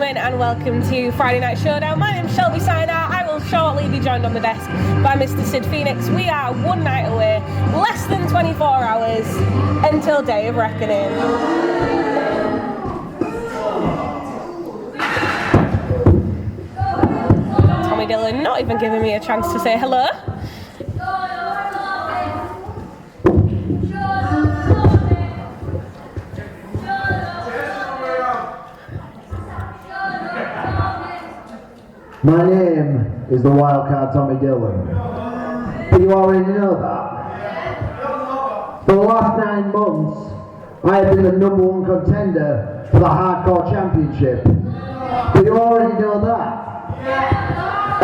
gentlemen, and welcome to Friday Night Showdown. My name's Shelby Siner. I will shortly be joined on the desk by Mr. Sid Phoenix. We are one night away, less than 24 hours until Day of Reckoning. Tommy Dillon not even giving me a chance to say hello. My name is the Wildcard Tommy Dillon, but you already know that. For the last 9 months, I have been the #1 contender for the Hardcore Championship, but you already know that.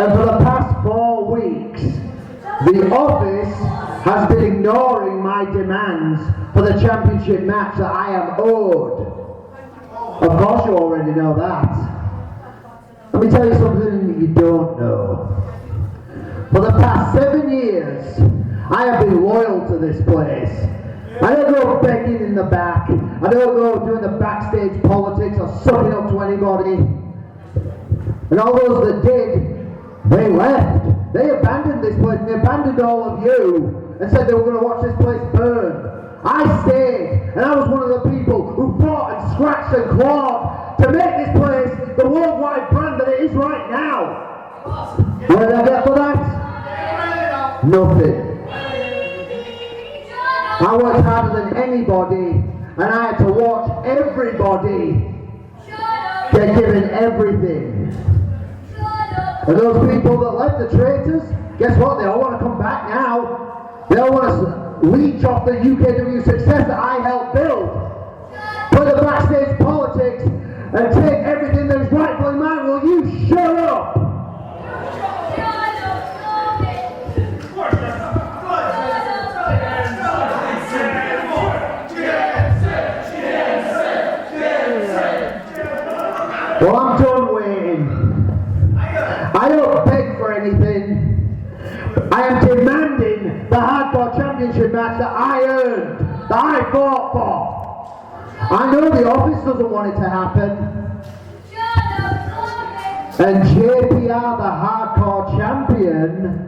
And for the past 4 weeks, the office has been ignoring my demands for the championship match that I am owed. Of course you already know that. Let me tell you something that you don't know. For the past 7 years, I have been loyal to this place. I don't go begging in the back. I don't go doing the backstage politics or sucking up to anybody. And all those that did, they left. They abandoned this place, and they abandoned all of you and said they were going to watch this place burn. I stayed, and I was one of the people who fought and scratched and clawed to make this place the worldwide brand that it is right now. What did I get for that? Nothing. I worked harder than anybody, and I had to watch everybody get given everything. And those people that left, the traitors, guess what? They all want to come back now. They all want to leech off the UKW success that I helped build. Play the backstage politics and take everything that is rightfully mine. Will you shut up? Well, I'm done waiting. I don't beg for anything. I am demanding the Hardcore Championship match that I earned, that I fought for. I know the office doesn't want it to happen. And JPR, the Hardcore Champion,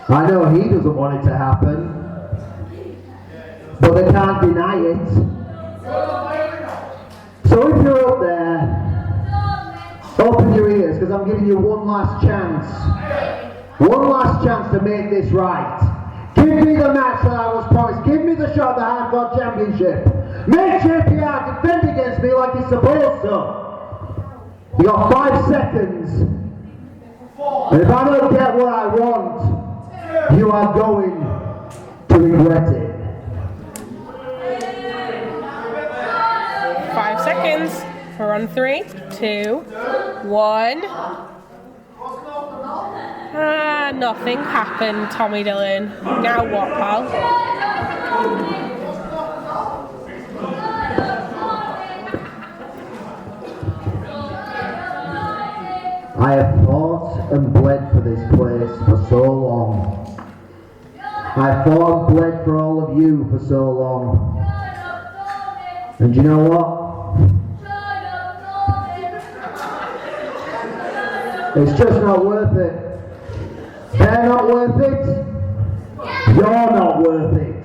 I know he doesn't want it to happen. But they can't deny it. So if you're up there, open your ears, because I'm giving you one last chance. One last chance to make this right. Give me the match that I was promised. Give me the shot at the Hardcore Championship. Make JPR defend against me like he's supposed to. You got 5 seconds. And if I don't get what I want, you are going to regret it. 5 seconds. We're on 3, 2, 1. Nothing happened, Tommy Dillon. Now what, pal? I have fought and bled for this place for so long. I have fought and bled for all of you for so long. And you know what? It's just not worth it. They're not worth it. You're not worth it.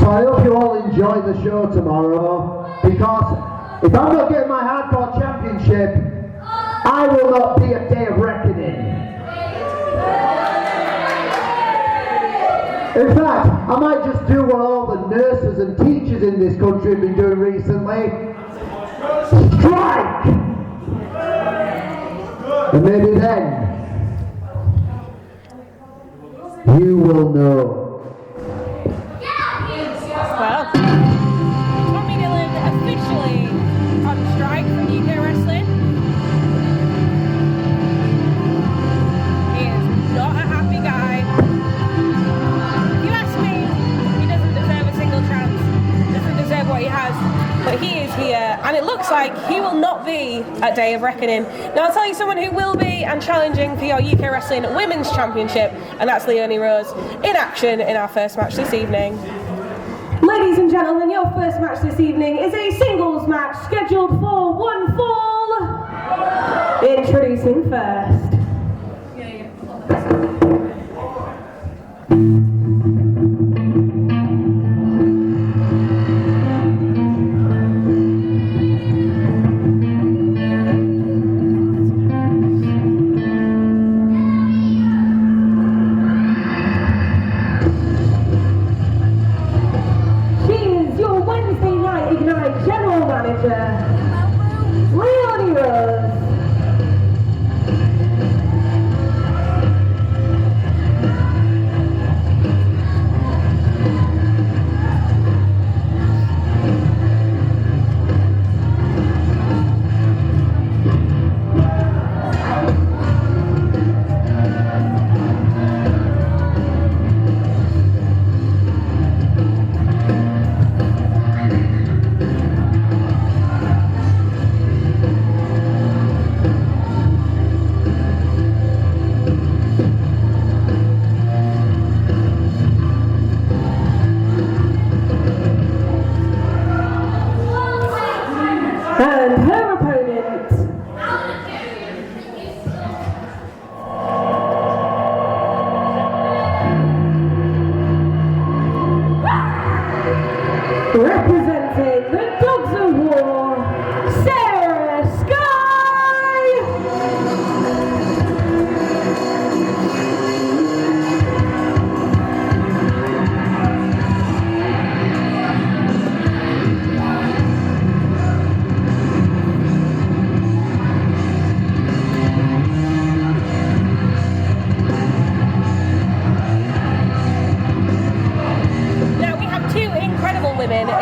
So I hope you all enjoy the show tomorrow, because if I'm not getting my Hardcore Championship, I will not be a Day of Reckoning. In fact, I might just do what all the nurses and teachers in this country have been doing recently. Strike! And maybe then, you will know. Well, Tommy Dillon officially on strike from UK Wrestling. He is not a happy guy. If you ask me, he doesn't deserve a single chance. Doesn't deserve what he has. But he is here, and it looks like he will not be at Day of Reckoning. Now I'll tell you someone who will be and challenging for your UK Wrestling Women's Championship, and that's Leonie Rose in action in our first match this evening. Ladies and gentlemen, your first match this evening is a singles match scheduled for one fall. Introducing first. And her opponent, representing the Dogs of War, Sarah Sky.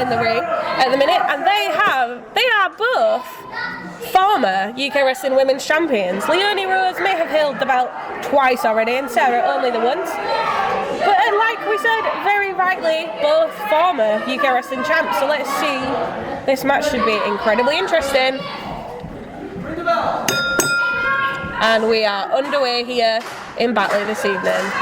In the ring at the minute, and they are both former UK Wrestling Women's Champions. Leonie Rose may have held the belt twice already, and Sarah only the once. But like we said, very rightly, both former UK Wrestling champs. So let's see. This match should be incredibly interesting. And we are underway here in Batley this evening.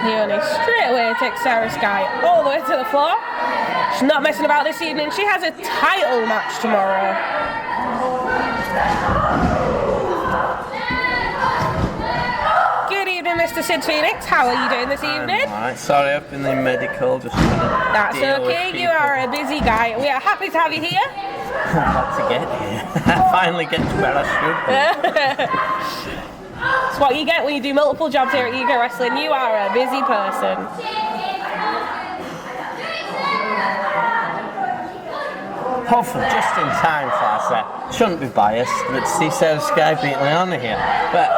Leonie straight away takes Sarah Sky all the way to the floor. She's not messing about this evening. She has a title match tomorrow. Good evening, Mr. Sid Phoenix. How are you doing this evening? Alright, sorry, I've been in medical. Just That's okay. You are a busy guy. We are happy to have you here. I'd like to get here. I finally get to where I should be. It's what you get when you do multiple jobs here at UK Wrestling. You are a busy person. Hopefully just in time for that. Shouldn't be biased, but to see Sarah Sky beat Leonie here. But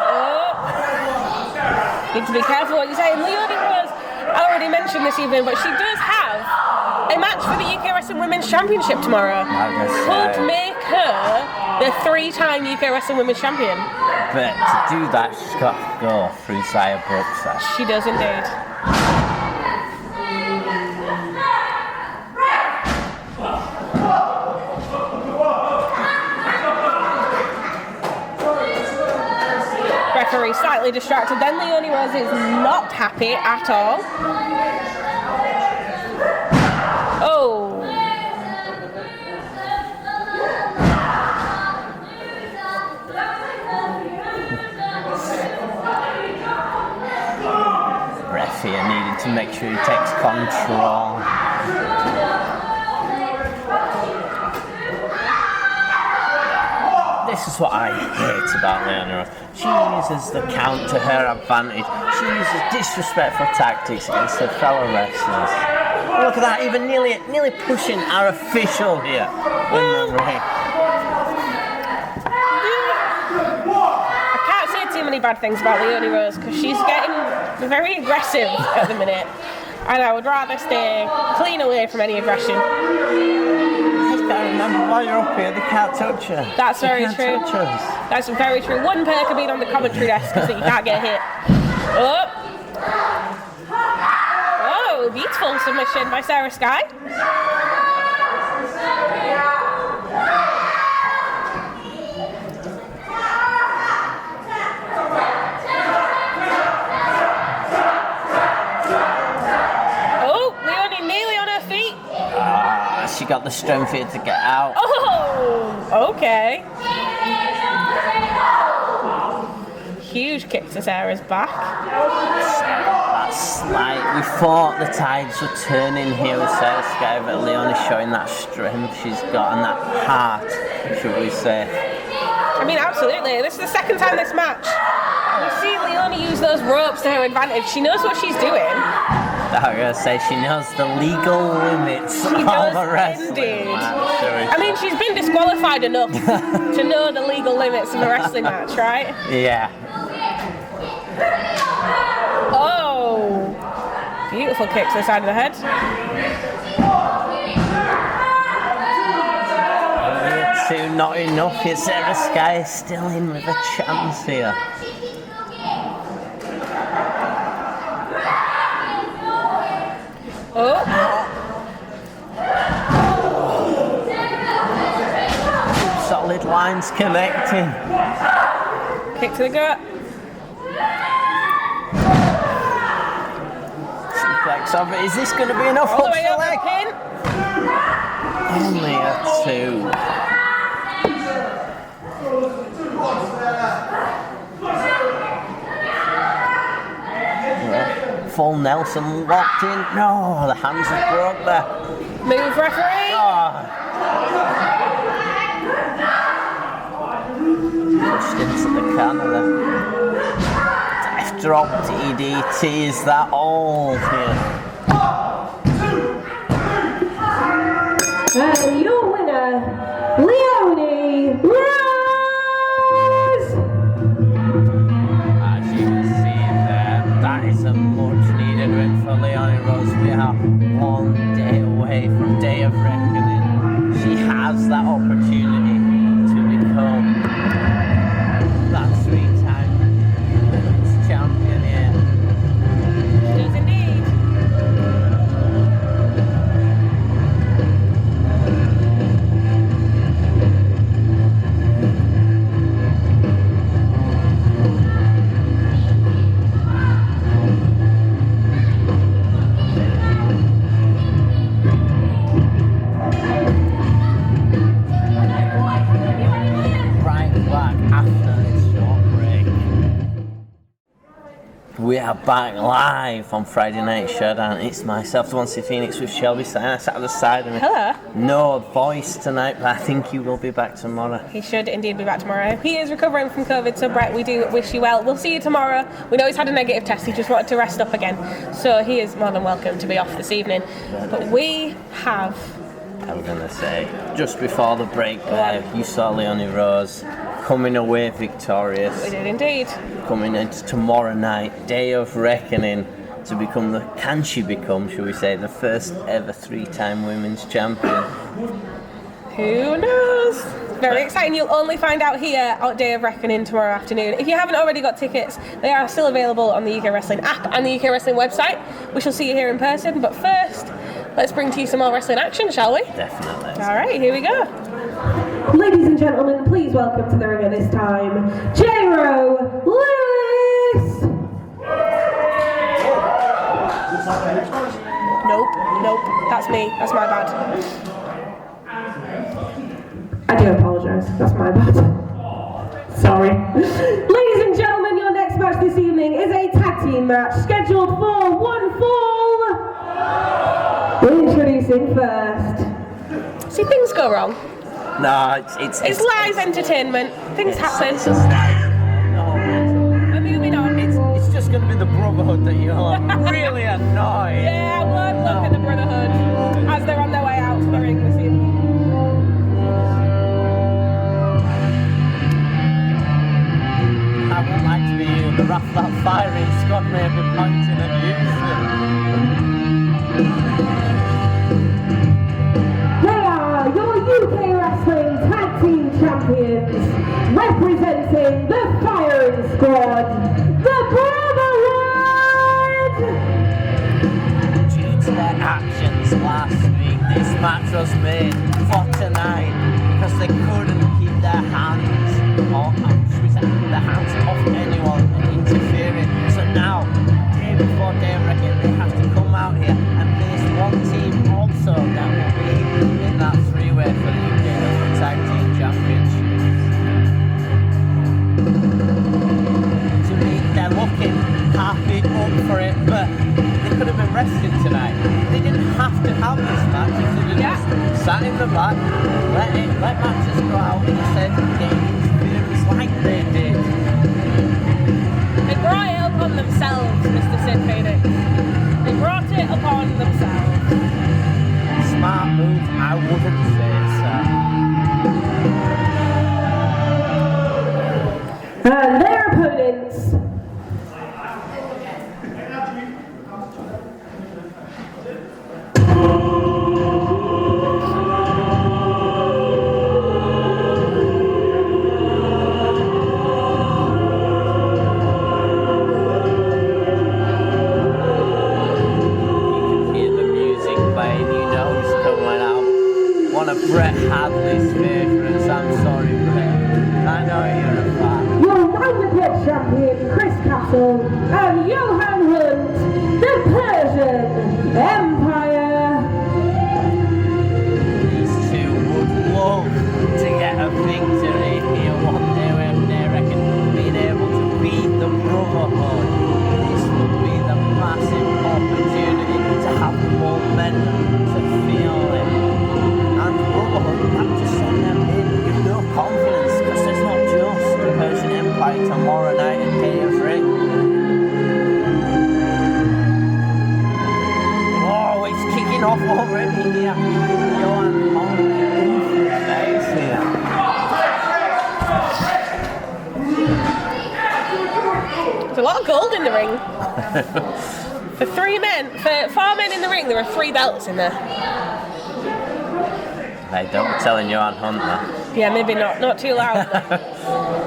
need to be careful what you say. Leonie Rose, I already mentioned this evening, but she does have a match for the UK Wrestling Women's Championship tomorrow. Could make her the 3-time UK Wrestling Women's Champion. But to do that, she's got to go through Xia Brooks. She does indeed. Referee slightly distracted. Then Leonie Rose is not happy at all. Oh. Referee needing to make sure he takes control. This is what I hate about Leonie Rose. She uses the count to her advantage. She uses disrespectful tactics against her fellow wrestlers. Look at that, even nearly pushing our official here in the ring. I can't say too many bad things about Leonie Rose because she's getting very aggressive at the minute, and I would rather stay clean away from any aggression. Remember, while you're up here, they can't touch you. That's very true. That's very true. One perk of being on the commentary desk is that you can't get hit. Oh, beautiful submission by Sarah Sky. Oh, Leonie nearly on her feet. She got the strength here to get out. Oh, okay. Huge kick to Sarah's back. That's slight. We thought the tides were turning here with Sarah Sky, but Leonie's showing that strength she's got and that heart, should we say. I mean, absolutely. This is the second time this match. We've seen Leonie use those ropes to her advantage. She knows what she's doing. I was going to say, she knows the legal limits of a wrestling match. I mean, she's been disqualified enough to know the legal limits of a wrestling match, right? Yeah. Oh! Beautiful kick to the side of the head. Two, not enough here. Sarah Sky is still in with a chance here. Oh! Solid lines connecting. Kick to the gut. Suplex of it. Is this going to be enough? All the way up the pin. Only a two. Full Nelson locked in. No, the hands are broke there. Move, referee. Pushed into the Canada. Death drop DDT. Is that all here? And your winner, Leonie Rose! As you can see there, that is a much needed win for Leonie Rose. We are 1 day away from Day of Reckoning. She has that opportunity to become that 3-time women's champion here. She does indeed. We are back live on Friday Night Showdown. It's myself, the One C Phoenix, with Shelby Stein. I sat at the side of me. Hello. No voice tonight, but I think he will be back tomorrow. He should indeed be back tomorrow. He is recovering from COVID, so Brett, we do wish you well. We'll see you tomorrow. We know he's had a negative test, he just wanted to rest up again. So he is more than welcome to be off this evening. But we have... I'm going to say, just before the break there, you saw Leonie Rose coming away victorious. We did indeed. Coming into tomorrow night, Day of Reckoning, to become the, can she become, shall we say, the first ever 3-time women's champion. Who knows? Very exciting. You'll only find out here at Day of Reckoning tomorrow afternoon. If you haven't already got tickets, they are still available on the UK Wrestling app and the UK Wrestling website. We shall see you here in person, but first, let's bring to you some more wrestling action, shall we? Definitely. All right, here we go. Ladies and gentlemen, please welcome to the ring at this time, J-Ro Lewis! Nope, that's me, that's my bad. I do apologise, that's my bad. Sorry. Ladies and gentlemen, your next match this evening is a tag team match scheduled for one fall. Introducing first. See, things go wrong. No, it's live entertainment. Things happen. It's just live. No, We're moving on. it's just going to be the brotherhood that you're really annoyed. Yeah, I won't look at the Brotherhood as they're on their way out to the ring this evening. I would like to be you. The wrath that fiery squad may have been pointing at you. They are your UK Wrestling Tag Team Champions, representing the firing squad, the Brotherhood! Due to their actions decisions last week. This match was made for tonight because they couldn't keep their hands off anyone interfering. So now, day before day reckoning, they have to come out here and face one team also that will be in that three-way for the UKW Tag Team Championships. To me, they're looking happy up for it, but they could have been rested tonight. They didn't have to have this match. If they just sat in the back, let matches go out instead of getting interference like they did. They brought it upon themselves, Mr. Sid Phoenix. They brought it upon themselves. Smart move, I wouldn't say so. And their opponents. Brett Hadley's favourites, I'm sorry Brett, I know you're a fan. Your round-the-clock champion, Chris Castle, and Johan Hunt, the Persian Empire. These two would love to get a victory here one day when they reckon being able to beat the Brotherhood. This would be the massive opportunity to have the momentum to feel it. And Brotherhood have to send them in with no confidence because there's not just the Persian Empire tomorrow night at KF3. Oh, it's kicking off already here. Johan Hunt in the face here. There's a lot of gold in the ring. For 4 men in the ring, there are 3 belts in there. Hey, don't be telling Johan Hunt that. Yeah, maybe not too loud.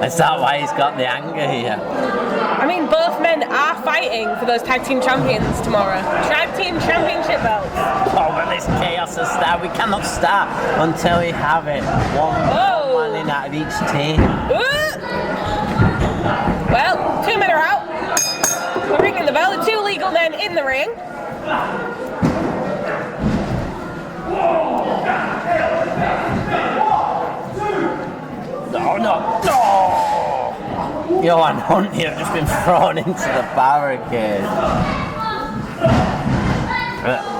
Is that why he's got the anger here? I mean, both men are fighting for those tag team champions tomorrow. Tag team championship belts. Oh, but this chaos has started. We cannot start until we have it. One in out of each team. Well, 2 men are out. We're ringing the bell. The 2 legal men in the ring. No! Johan Hunt here just been thrown into the barricade.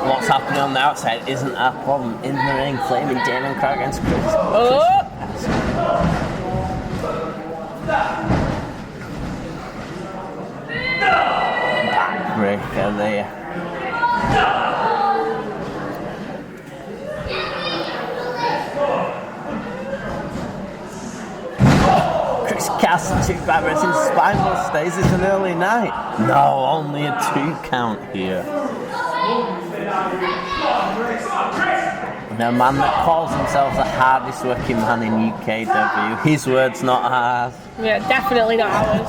What's happening on the outside isn't a problem. In the ring, flaming Damon Crow against Chris. Backbreaker there. Chris Castle, 2 backbreakers in spinal stasis an early night. No, only a 2 count here. And a man that calls himself the hardest working man in UKW. His words, not ours. Yeah, definitely not ours.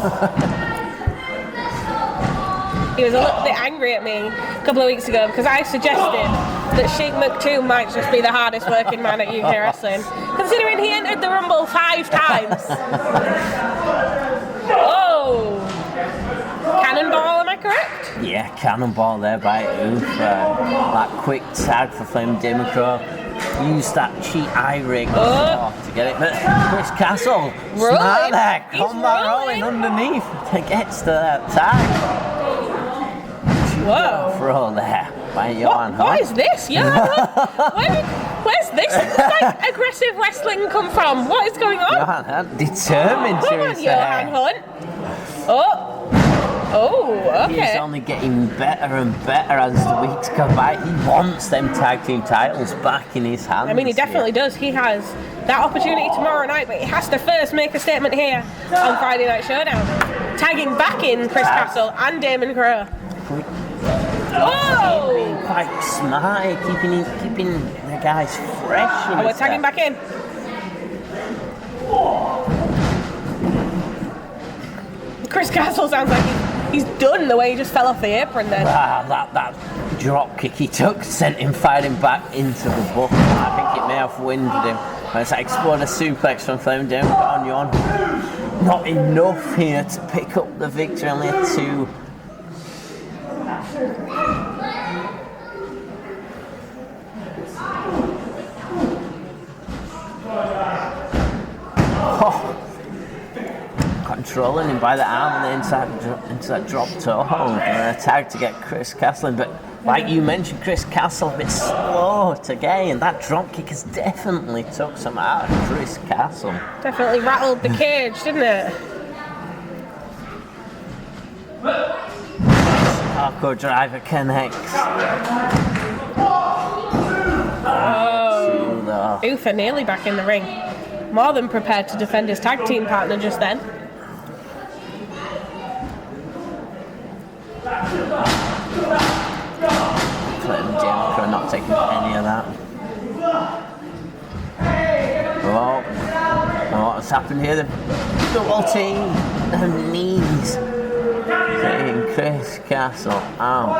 He was a little bit angry at me a couple of weeks ago because I suggested that Sheik McToom might just be the hardest working man at UK Wrestling, considering he entered the Rumble 5 times. Oh! Cannonball, am I correct? Yeah, cannonball there by Oof. That quick tag for Flame Democro. Use that cheat eye rig to get it. But Chris Castle, smart there. Combat rolling underneath to get to that tag. Whoa. Throw there by Johan Hunt. What is this? Where's this like aggressive wrestling come from? What is going on? Johan Hunt determined to Come on, Johan Hunt. Oh, okay. He's only getting better and better as the weeks go by. He wants them tag team titles back in his hands. I mean, he definitely does. He has that opportunity tomorrow night, but he has to first make a statement here on Friday Night Showdown, tagging back in Chris Castle and Damon Crow. Whoa! Being quite smart, keeping the guys fresh. Oh, we're tagging back in. Chris Castle sounds like he's done the way he just fell off the apron then. Wow, that drop kick he took sent him firing back into the buckle. I think it may have winded him. But it's that exploder suplex from Flame down on Yon. Not enough here to pick up the victory, only a 2. Controlling him by the arm and then into that drop toe hold and a tag to get Chris Castle in. But like you mentioned, Chris Castle a bit slow to gain. That drop kick has definitely took some out of Chris Castle. Definitely rattled the cage, didn't it? Hardcore driver connects. Oh, Uther nearly back in the ring. More than prepared to defend his tag team partner just then. Clinton Jericho not taking any of that. Oh, what's happened here? The double team, the knees. Taking Chris Castle out.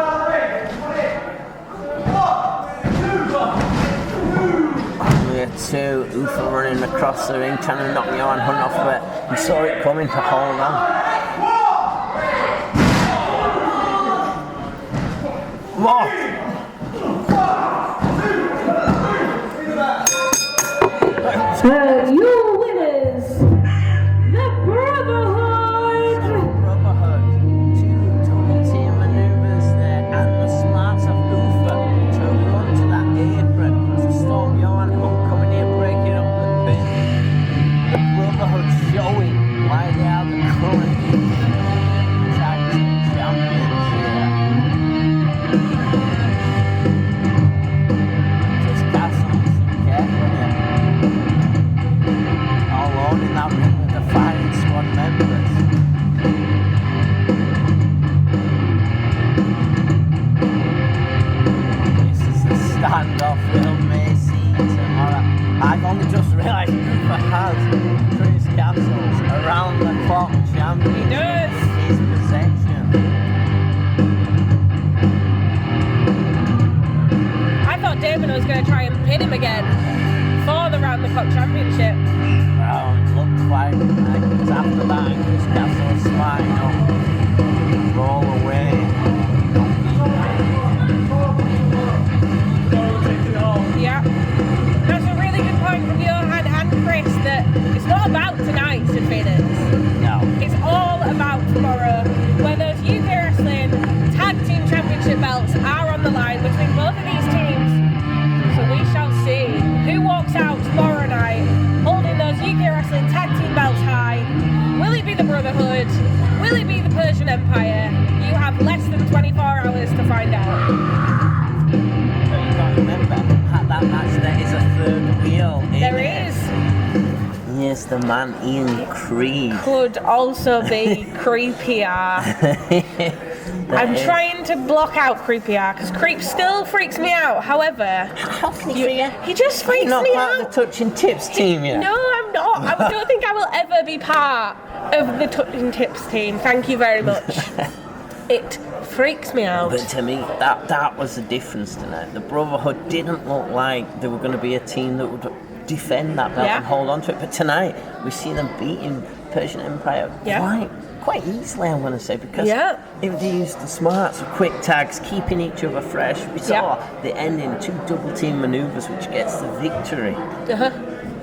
Only a 2. Uther running across the ring, trying to knock Johan Hunt off of it. He saw it coming to hold on. More. Your winners, the Brotherhood! Brotherhood. 2 double team maneuvers there, and the smarts of Uther to run to that apron to stop Johan Hunt coming here, breaking up the pin. The Brotherhood showing why they are the current tag team champions here. Just Castle, careful here. All alone in that ring with the firing squad members. This is the standoff we'll may see tomorrow. I've only just realised Uther has Chris Castle's around the clock champion. He does. His possession. I thought Damon was going to try and pin him again for the round the clock championship. Well, it looked like it's after that and Chris Castle sliding up. Roll away. Yeah. That's a really good point from Johan and Chris that it's not about tonight, Sid Phoenix. No. It's all about tomorrow, where those UK Wrestling Tag Team Championship belts are on the line between both of these teams. So we shall see who walks out tomorrow night holding those UK Wrestling Tag Team belts high. Will it be the Brotherhood? Will it be the Persian Empire? You have less than 24 hours to find out. But you've got to remember, at that match there is a third wheel. There is. Yes, the man Ian Creed. Could also be Creepier. I'm trying to block out Creepier because Creep still freaks me out. However, How can he just freaks not me part out. of the Touching Tips team yet? No, I'm not. I don't think I will ever be part of the Touching Tips team. Thank you very much. It freaks me out. But to me, that was the difference tonight. The Brotherhood didn't look like they were going to be a team that would defend that belt and hold on to it. But tonight, we see them beating Persian Empire quite easily, I'm going to say, because if they used the smarts of quick tags, keeping each other fresh, we saw the ending 2 double team maneuvers, which gets the victory.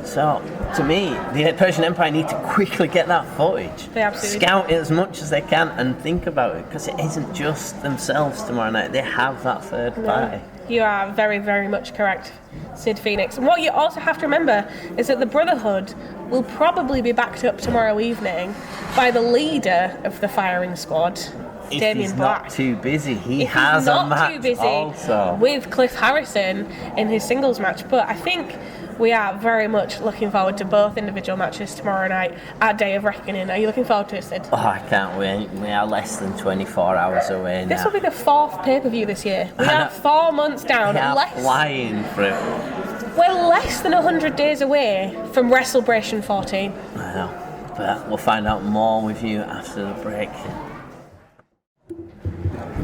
So, to me, the Persian Empire need to quickly get that footage. They absolutely scout it as much as they can and think about it, because it isn't just themselves tomorrow night. They have that third party. You are very, very much correct, Sid Phoenix. And what you also have to remember is that the Brotherhood will probably be backed up tomorrow evening by the leader of the firing squad, If Damien he's Black. not too busy, he If has he's a not match too busy also. with Cliff Harrison in his singles match. But I think we are very much looking forward to both individual matches tomorrow night at Day of Reckoning. Are you looking forward to it, Sid? Oh, I can't wait. We are less than 24 hours away now. This will be the 4th pay-per-view this year. We are 4 months down. We are flying through. We're less than 100 days away from WrestleBration 14. I know, but we'll find out more with you after the break.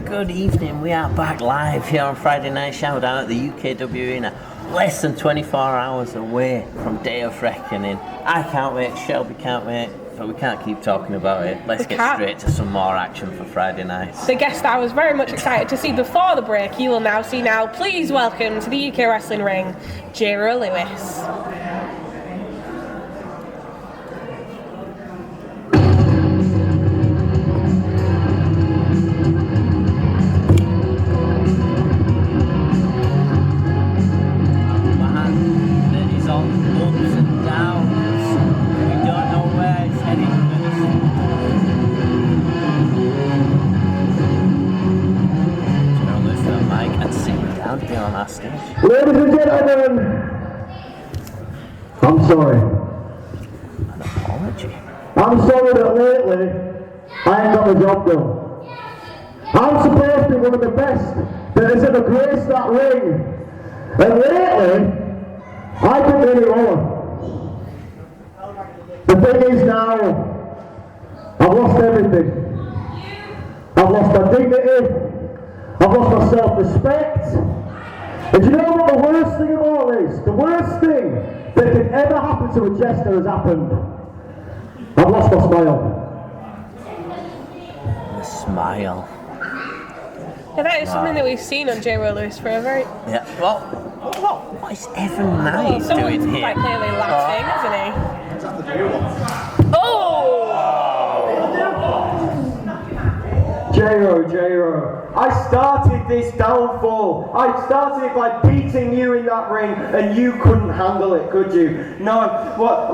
good evening. We are back live here on Friday Night Showdown at the UKW Arena. Less than 24 hours away from Day of Reckoning. I can't wait, Shelby can't wait, but we can't keep talking about it. Let's get straight to some more action for Friday nights. The guest I was very much excited to see before the break, you will now see now. Please welcome to the UK Wrestling Ring, Jiro Lewis. Ladies and gentlemen, I'm sorry. An apology. I'm sorry that lately I ain't got the job done. I'm supposed to be one of the best that has ever graced that ring. And lately, I couldn't really roll. The thing is now, I've lost everything. I've lost my dignity. I've lost my self-respect. And do you know what the worst thing of all is? The worst thing that can ever happen to a jester has happened. I've lost my smile. The smile. Yeah, that is something that we've seen on Jiro Lewis for a very... Yeah, well, what is Evan Knight doing here? Quite clearly laughing, isn't he? Oh! Jiro, I started this downfall. I started by beating you in that ring, and you couldn't handle it, could you? No,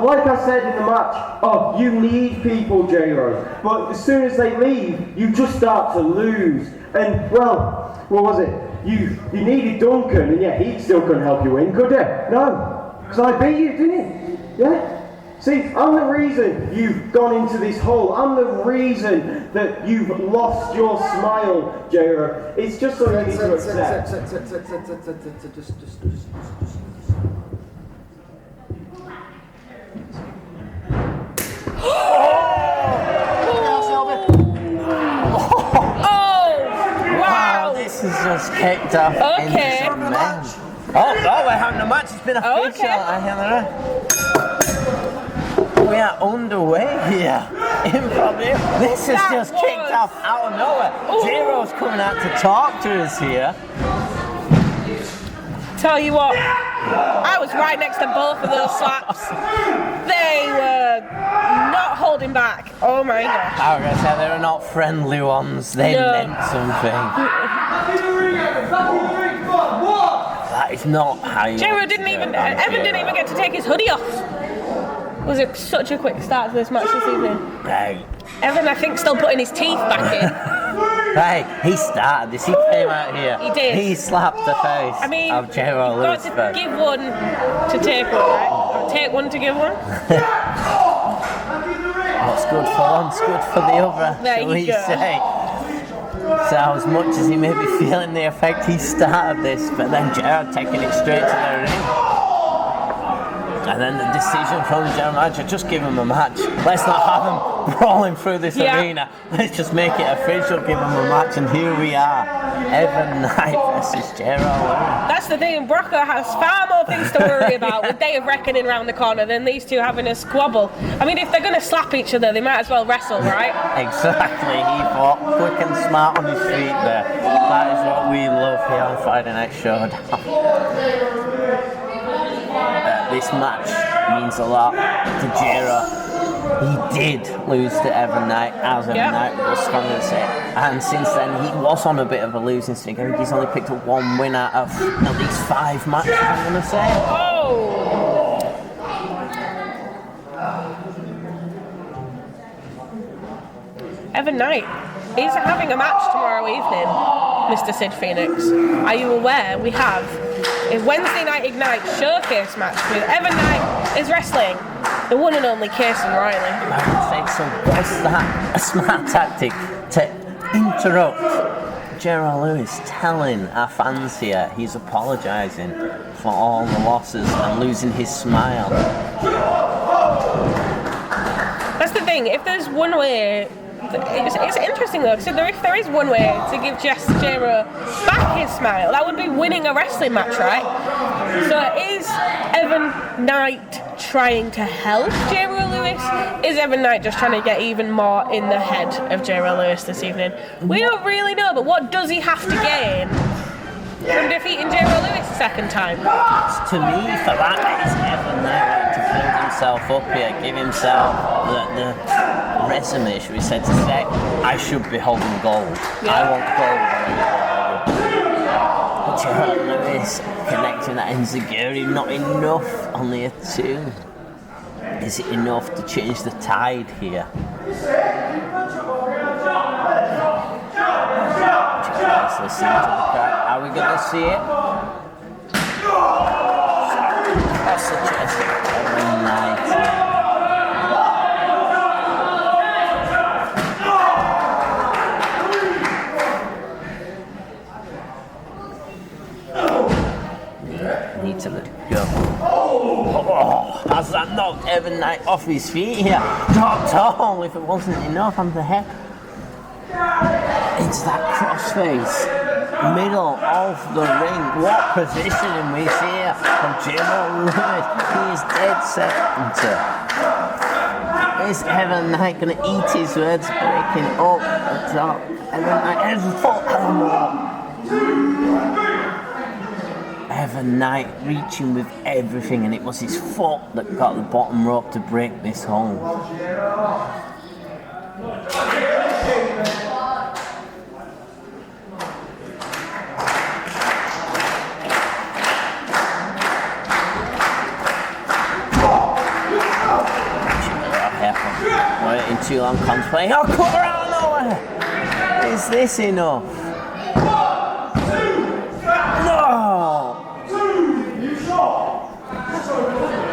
like I said in the match, you need people, Jiro. But as soon as they leave, you just start to lose. And, well, what was it? You needed Duncan, and yeah, he still couldn't help you win, could he? No, because I beat you, didn't he? Yeah? See, I'm the reason you've gone into this hole. I'm the reason that you've lost your smile, Jiro. It's just something you need to accept. This is just kicked off into the match. Oh, we're having a match. It's been official. I hear that. We are underway here. This has just kicked off out of nowhere. Jiro's coming out to talk to us here. Tell you what, I was right next to both of those slaps. They were not holding back. Oh my gosh. I was going to say they were not friendly ones. They meant something. That is not how you... Evan didn't even get to take his hoodie off. It was such a quick start to this match this evening. Right. Evan, I think, still putting his teeth back in. Right, he started this. He came out here. He did. He slapped the face of Jiro Lewis. You've got to give one to take one, right? Or take one to give one. What's good for one's good for the other, shall we say. So as much as he may be feeling the effect, he started this, but then Jiro taking it straight to the ring. And then the decision from the general manager, just give him a match. Let's not have him brawling through this arena. Let's just make it official, give him a match, and here we are. Evan Knight versus Jiro Lewis. That's the thing, Brocker has far more things to worry about with Day of Reckoning round the corner than these two having a squabble. I mean, if they're going to slap each other, they might as well wrestle, right? Exactly, he fought quick and smart on his feet there. That is what we love here on Friday Night Showdown. This match means a lot to Jiro. He did lose to Evan Knight, as Evan Knight was strong to say. And since then, he was on a bit of a losing streak. I think he's only picked up one win out of at least 5 matches, I'm going to say. Oh! Evan Knight is having a match tomorrow evening, Mr. Sid Phoenix. Are you aware we have a Wednesday Night Ignite showcase match with Evan Knight is wrestling the one and only Casey Riley. I would say so. Was that a smart tactic to interrupt Jiro Lewis telling our fans here he's apologising for all the losses and losing his smile? That's the thing, if there's one way it's interesting though, because if there is one way to give J-Ro back his smile, that would be winning a wrestling match, right? So is Evan Knight trying to help J-Ro Lewis? Is Evan Knight just trying to get even more in the head of J-Ro Lewis this evening? We don't really know, but what does he have to gain from defeating J-Ro Lewis a second time? To me, for that, it's Evan Knight to build himself up here, give himself the resume, should we say, to say, I should be holding gold. Yeah. I want gold. J-Ro Lewis connecting that enziguri, not enough, only a 2. Is it enough to change the tide here? Let's listen to the crowd. Are we going to see it? That's the chest. Evan Knight. Need to let it go. Oh, has that knocked Evan Knight off his feet here? Not at all. If it wasn't enough, I'm the head. It's that crossface, middle of the ring. What positioning we see here from J-Ro Lewis. He is dead center. Is Evan Knight going to eat his words, breaking up the top? Evan Knight has full elbow. Evan Knight reaching with everything, and it was his foot that got the bottom rope to break this hold. Waiting too long, contemplating. Oh, cut her out of nowhere! Is this enough? No!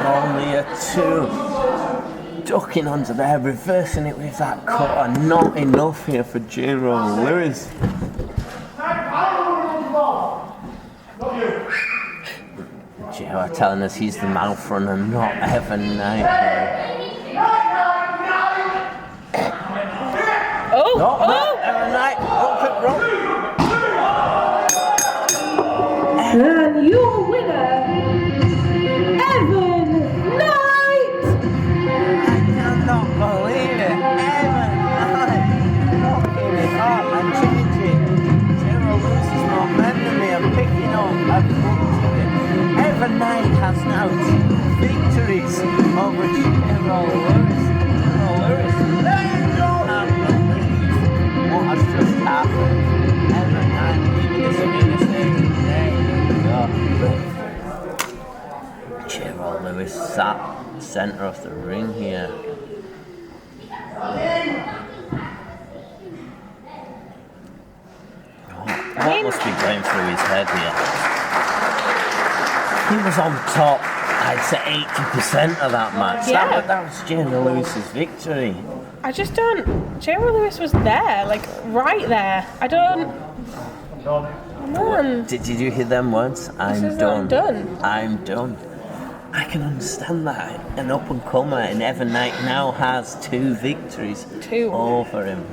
Only a 2. Ducking under there, reversing it with that cutter. Not enough here for J-Ro Lewis. J-Ro telling us he's the mouth runner, not Evan Knight. Evan Knight, And your winner, Evan Knight! I cannot believe it. Evan Knight knocking it up and changing J-Ro Lewis's momentum here, picking up a victory. Evan Knight has now 2 victories over J-Ro Lewis. J-Ro Lewis. What has just happened? Evan Knight leaving us in the same day. J-Ro Lewis sat centre of the ring here. What must be going through his head here? He was on top, I'd say 80% of that match. Yeah. That was J-Ro Lewis's victory. I just don't. J-Ro Lewis was there, like right there. I don't. Man. Did you hear them words? I'm done. done. I'm done. I can understand that. An up and comer, and Evan Knight now has 2 victories 2 over him.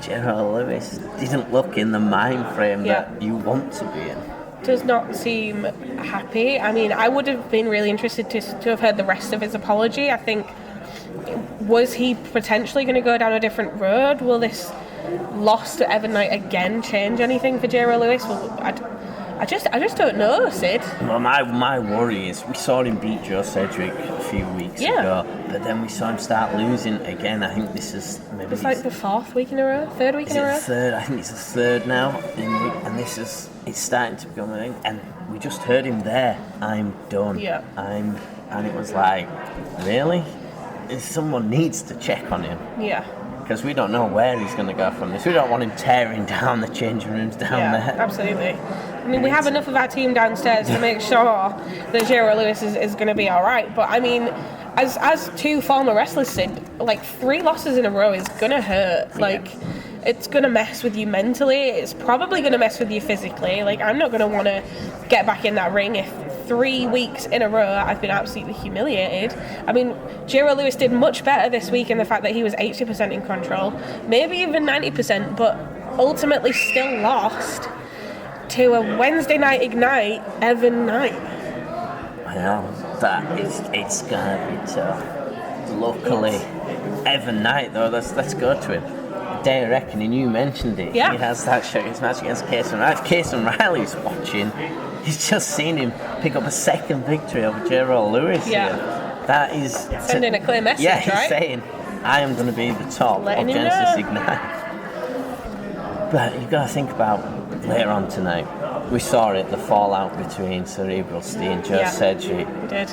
J-Ro Lewis didn't look in the mind frame that you want to be in. Does not seem happy. I mean, I would have been really interested to have heard the rest of his apology. I think, was he potentially going to go down a different road? Will this loss to Evan Knight again change anything for J-Ro Lewis? Well, I just don't know, Sid. Well, my worry is we saw him beat Joe Cedric a few weeks ago, but then we saw him start losing again. I think this is maybe it's like the 4th week in a row, 3rd week in a row. Third, I think it's the 3rd now, and it's starting to become a thing. And we just heard him there. I'm done. Yeah. And it was like, really? Someone needs to check on him. Yeah. Because we don't know where he's going to go from this. We don't want him tearing down the changing rooms down there. Absolutely. I mean, we have enough of our team downstairs to make sure that J-Ro Lewis is going to be all right. But I mean, as 2 former wrestlers said, like 3 losses in a row is going to hurt. Like, it's going to mess with you mentally. It's probably going to mess with you physically. Like, I'm not going to want to get back in that ring if 3 weeks in a row I've been absolutely humiliated. I mean, J.R. Lewis did much better this week in the fact that he was 80% in control, maybe even 90%, but ultimately still lost to a Wednesday night Ignite Evan Knight. Well, it's gonna be tough. Luckily, Evan Knight though, let's go to him. Day of Reckoning, you mentioned it. Yeah. He has that showcase match against Cason Riley. If Cason Riley's watching, he's just seen him pick up a second victory over J.R. Lewis here. Yeah. That is Sending a clear message, yeah, he's right? saying, I am going to be the top Letting of him Genesis know. Ignite. But you've got to think about later on tonight. We saw it, the fallout between Cerebral Steve and Joe Cedric. We did.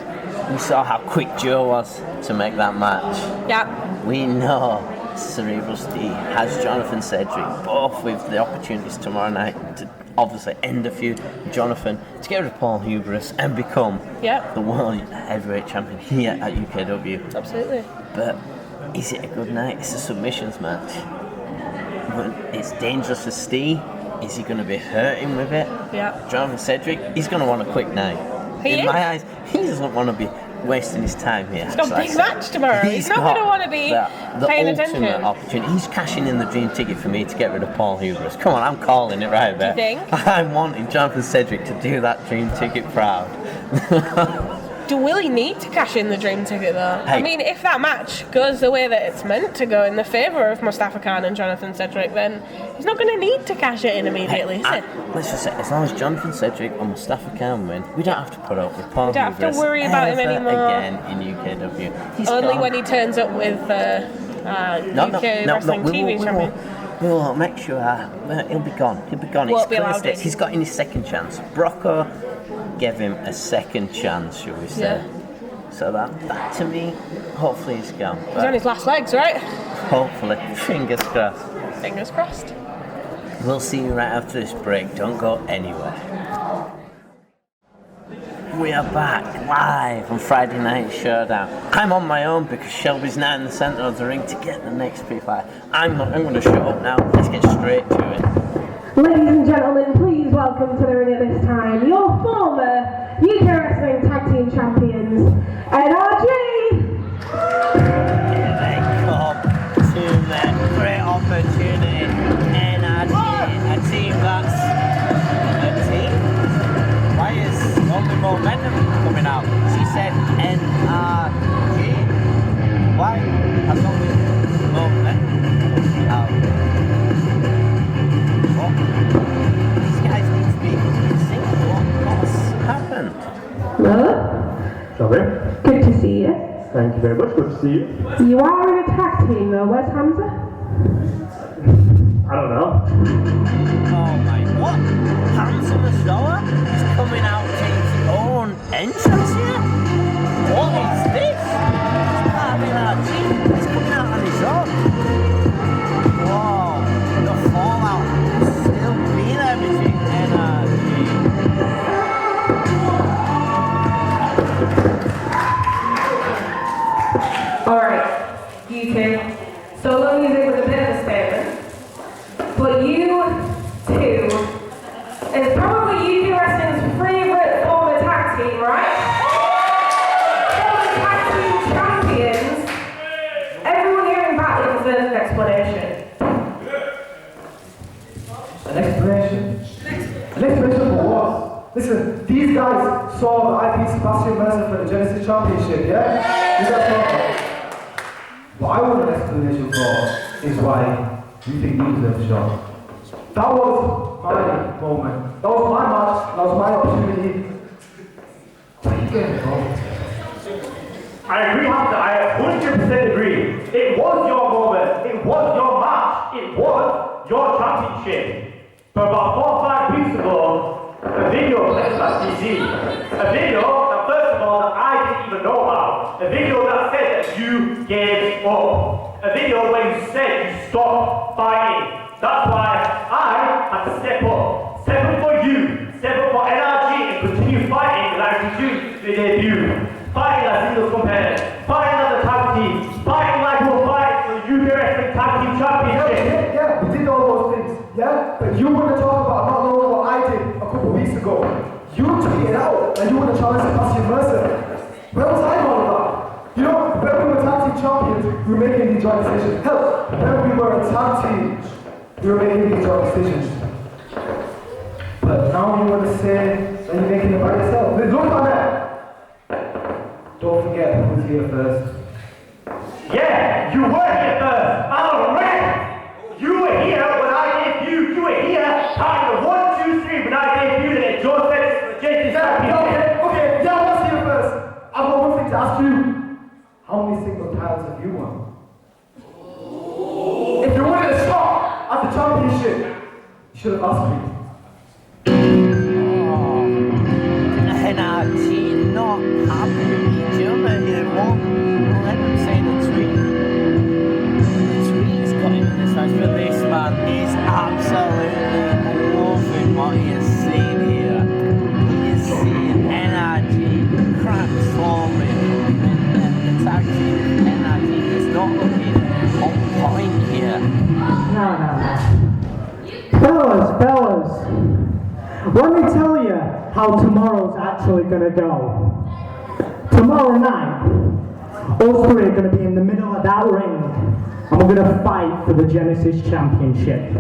We saw how quick Joe was to make that match. Yeah. We know Cerebral Steve has Jonathan Cedric, both with the opportunities tomorrow night to obviously end the feud with Jonathan, to get rid of Paul Hubris and become the world heavyweight champion here at UKW. Absolutely. But is it a good night? It's a submissions match. But it's dangerous for Steve. Is he going to be hurting with it? Yeah. Jonathan Cedric, he's going to want a quick night. In my eyes, he doesn't want to be wasting his time here. He's got a big match tomorrow. He's not going to want to be paying attention. The ultimate opportunity. He's cashing in the dream ticket for me to get rid of Paul Hubris. Come on, I'm calling it right there. Do you think? I'm wanting Jonathan Cedric to do that dream ticket proud. Do Willie need to cash in the dream ticket though? Hey. I mean, if that match goes the way that it's meant to go in the favour of Mustafa Khan and Jonathan Cedric, then he's not going to need to cash it in immediately, is it? Let's just say, as long as Jonathan Cedric and Mustafa Khan win, we don't have to put up with Paul We don't have to Hubris worry about him ever anymore. again in UKW. He's Only gone. when he turns up with UK Wrestling TV champion. We will make sure he'll be gone. He'll be gone. Won't It's be clear allowed states. in. He's got in his second chance. Brocco gave him a second chance, shall we say. Yeah. So that to me, hopefully he's gone. He's on his last legs, right? Hopefully, fingers crossed. Fingers crossed. We'll see you right after this break. Don't go anywhere. We are back live on Friday Night Showdown. I'm on my own because Shelby's now in the centre of the ring to get the next P5. I'm going to shut up now. Let's get straight to it. Ladies and gentlemen, please welcome to the ring at this time your former UK Wrestling Tag Team Champions, NRG! Here they come to the great opportunity. NRG, a team that's a team? Why is only momentum coming out? She said NRG. Why has only momentum coming out? What? These guys need to be in sync. What's happened? Hello? Sorry. Good to see you. Thank you very much. Good to see you. You are in a tag team though, where's Hamza? I don't know. Oh my, what? Hamza Masoa is coming out to his own entrance here? What is this? He's part of NRG. He's coming out on his own. Whoa, the fallout is still being there between NRG. Alright, you two. Solo music was a bit of a statement, but you two is probably UK Wrestling's favourite former tag team, right? Former tag team champions. Everyone here in Batley deserves an explanation. An explanation? An explanation for what? Listen, these guys saw the IP Sebastian Mercer for the Genesis Championship, yeah? You guys saw that? What I want an explanation for is why you think you deserve a shot. That was my moment. That was my match. That was my opportunity. What are you getting involved? I agree, Hamza. I 100% agree. It was your moment. It was your match. It was your championship. But about 4 or 5 weeks ago, a video left at TV. A video that, first of all, that I didn't even know about. A video that said that you gave up. A video where you said you stopped fighting. That's why I had to step up. Step up for you. Step up for NRG and continue fighting like we do the debut. Fighting as singles competitors. Fighting as a tag team. Fighting like we're fighting for the UK Wrestling Tag Team Championship. Yeah, we did Where was I all about? You know, when we were tag team champions, we were making these joint decisions. Hell, when we were a tag team, we were making these joint decisions. But now you want to say that you're making it by yourself. Look on that! Don't forget who's here first. Yeah, you were here first. I'm a wreck. You were here when I debuted. You were here time the 1, 2, 3 when I debuted at George Texas for the JT Championship. Okay, yeah, I was here first. I've got one thing to ask you. How many single titles have you won? If you wanted a shot at the championship, you should have asked me. NRG not happy with each other here. Let them say the tweet. The tweet's got him in this match, but this man is absolutely loving what he has seen here. He is seeing NRG transforming, and the tag team NRG is not looking on point here. No. Fellas. Let me tell you how tomorrow's actually going to go. Tomorrow night, us three are going to be in the middle of that ring and we're going to fight for the Genesis Championship.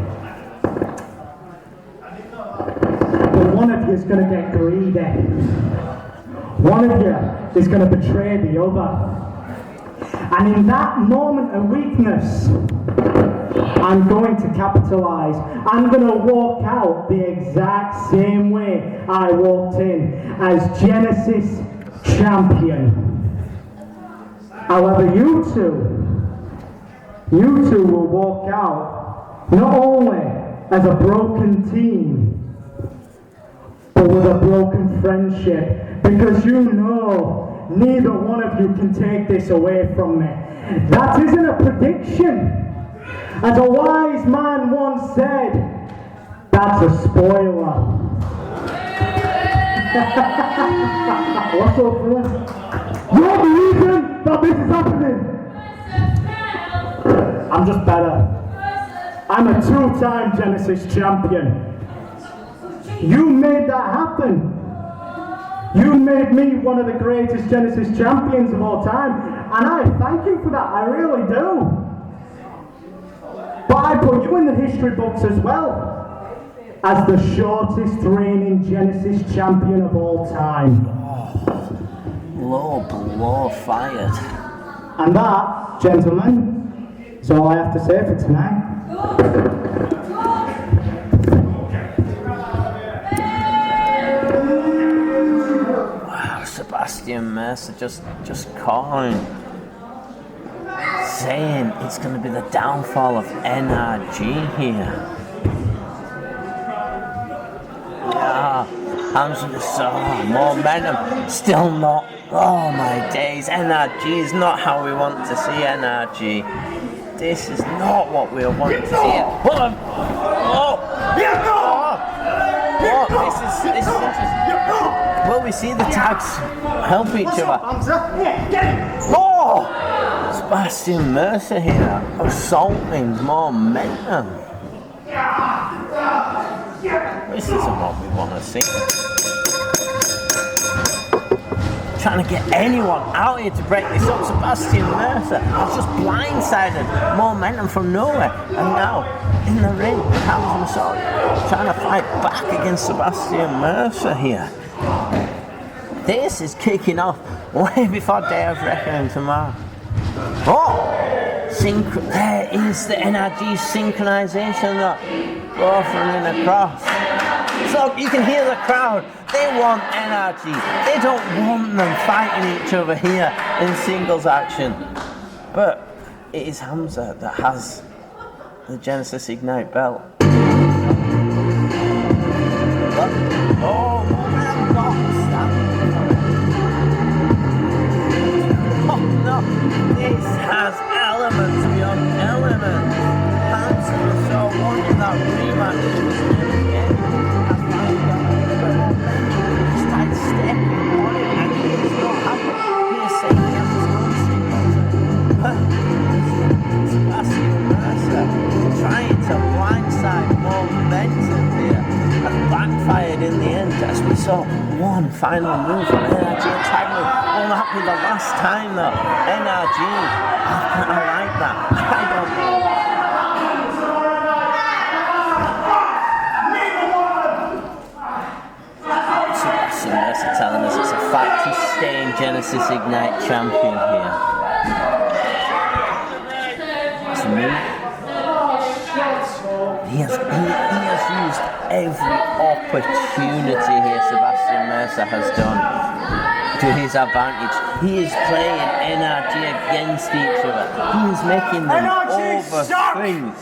But one of you is going to get greedy. One of you is going to betray the other. And in that moment of weakness, I'm going to capitalize. I'm going to walk out the exact same way I walked in, as Genesis champion. However, you two will walk out not only as a broken team, but with a broken friendship, because you know neither one of you can take this away from me. That isn't a prediction. As a wise man once said, that's a spoiler. What's up, brother? You're the reason that this is happening. I'm just better. I'm a two-time Genesis champion. You made that happen. You made me one of the greatest Genesis champions of all time, and I thank you for that, I really do. But I put you in the history books as well, as the shortest reigning Genesis champion of all time. Low blow fired. And that, gentlemen, is all I have to say for tonight. Wow, Sebastian Mercer just calling, saying it's going to be the downfall of NRG here. Yeah, Hamza just momentum, still not. Oh my days, NRG is not how we want to see NRG. This is not what we want to see. This is interesting. Will we see the tags help each other? Oh! Sebastian Mercer here, assaulting momentum. This isn't what we want to see. Trying to get anyone out here to break this up. Sebastian Mercer has just blindsided momentum from nowhere, and now in the ring, Hamza Massaud trying to fight back against Sebastian Mercer here. This is kicking off way before Day of Reckoning tomorrow. Oh! There is the NRG synchronization that both running across. So you can hear the crowd. They want NRG. They don't want them fighting each other here in singles action. But it is Hamza that has the Genesis Ignite belt. Oh, no, this has elements beyond elements. Hamza was so wanting that rematch. He's tried stepping on it, and he is not happy. He is saying he has his own signals. Sebastian Mercer trying to blindside momentum here and backfired in the end. final move from NRG and tag move. Will that be the last time though? NRG, I like that. I don't know. Mercer telling us it's a fact he's staying Genesis Ignite champion here. To me, he has used every opportunity here Sebastian Mercer has done to his advantage. He is playing NRG against each other. He is making them overthink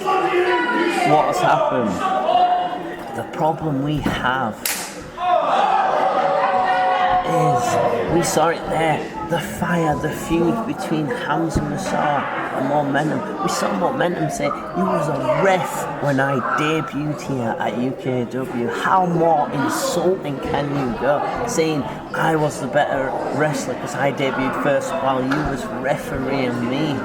what has happened. The problem we have is, we saw it there, the fire, the feud between Hams and Massar and Momentum. We saw Momentum say, you was a ref when I debuted here at UKW. How more insulting can you go? Saying I was the better wrestler because I debuted first while you was refereeing me.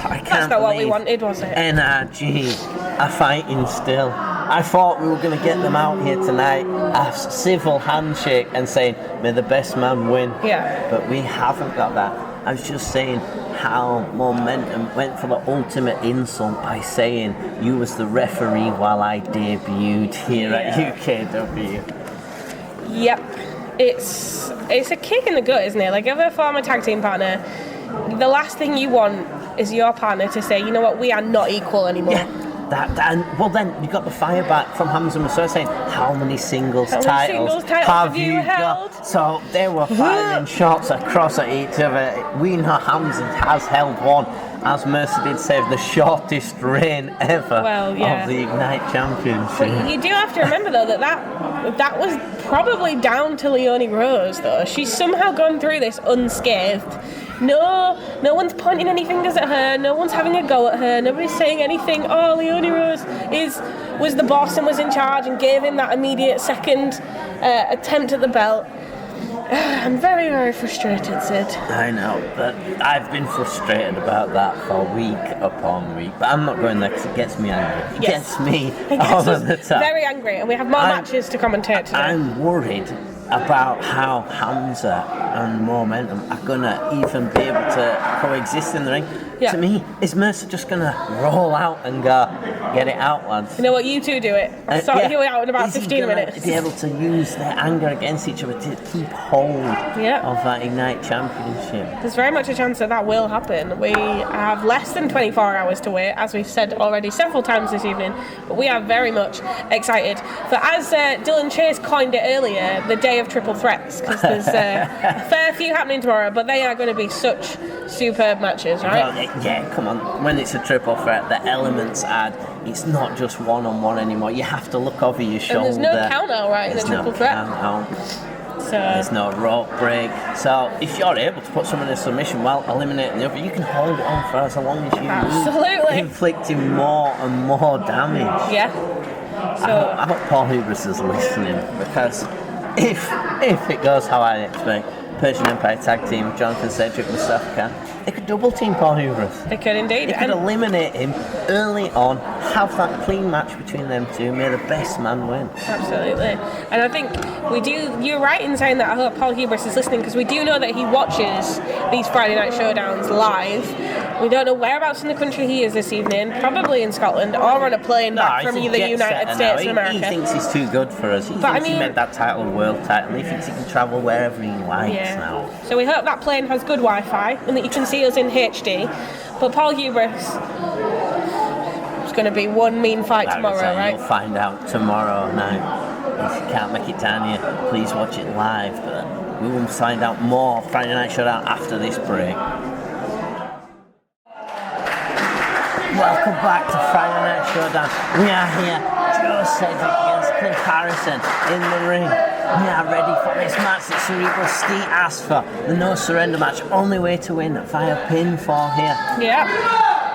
I can't That's not what we believe wanted, was it? NRG are fighting still. I thought we were going to get them out here tonight, a civil handshake and saying, may the best man win. Yeah. But we haven't got that. I was just saying how Momentum went for the ultimate insult by saying you was the referee while I debuted here at UKW. Yep. It's a kick in the gut, isn't it? Like, if a former tag team partner, the last thing you want is your partner to say, you know what, we are not equal anymore. Yeah. Well, then you got the fire back from Hamza Masur saying, how many singles titles have you got? So they were firing shots across at each other. We know Hamza has held one, as Mercer did say, the shortest reign ever of the Ignite Championship. But you do have to remember though that was probably down to Leonie Rose though. She's somehow gone through this unscathed. No one's pointing any fingers at her. No one's having a go at her. Nobody's saying anything. Oh, Leonie Rose was the boss and was in charge and gave him that immediate second attempt at the belt. I'm very, very frustrated, Sid. I know, but I've been frustrated about that for week upon week. But I'm not going there because it gets me angry. It gets me all of the time. Very angry, and we have more matches to commentate today. I'm worried about how Hamza and Momentum are going to even be able to coexist in the ring. Yeah. To me, is Mercer just going to roll out and go, get it out, lads? You know what, you two do it. Sort you out in about 15 minutes. Be able to use their anger against each other to keep hold of that Ignite Championship. There's very much a chance that will happen. We have less than 24 hours to wait, as we've said already several times this evening, but we are very much excited for, as Dylan Chase coined it earlier, the day of triple threats, because there's a fair few happening tomorrow, but they are going to be such superb matches, right? Well, yeah, come on. When it's a triple threat, the elements add. It's not just one-on-one anymore. You have to look over your shoulder. And there's no count-out, right, in the triple threat? So there's no rope break. So if you're able to put someone in a submission while eliminating the other, you can hold it on for as long as you need, inflicting more and more damage. Yeah. So I hope Paul Hubris is listening, because if it goes how I expect, Persian Empire tag team, Jonathan Cedric, Mustafa Khan, they could double team Paul Hubris. They could indeed. They could eliminate him early on, have that clean match between them two, may the best man win. Absolutely. And I think you're right in saying that. I hope Paul Hubris is listening, because we do know that he watches these Friday night showdowns live. We don't know whereabouts in the country he is this evening, probably in Scotland, or on a plane back from the United States of America. He thinks he's too good for us. He thinks he made that title world title. He thinks he can travel wherever he likes now. So we hope that plane has good Wi-Fi and that you can see us in HD. But Paul Hubris, it's going to be one mean fight tomorrow, right? You'll find out tomorrow night. If you can't make it down here, please watch it live. But we will find out more Friday Night Showdown after this break. Welcome back to Friday Night Showdown. We are here, Joe Cedric against Cliff Harrison in the ring. We are ready for this match that Cerebral Steve asked for. The no surrender match, only way to win via pinfall here. Yeah.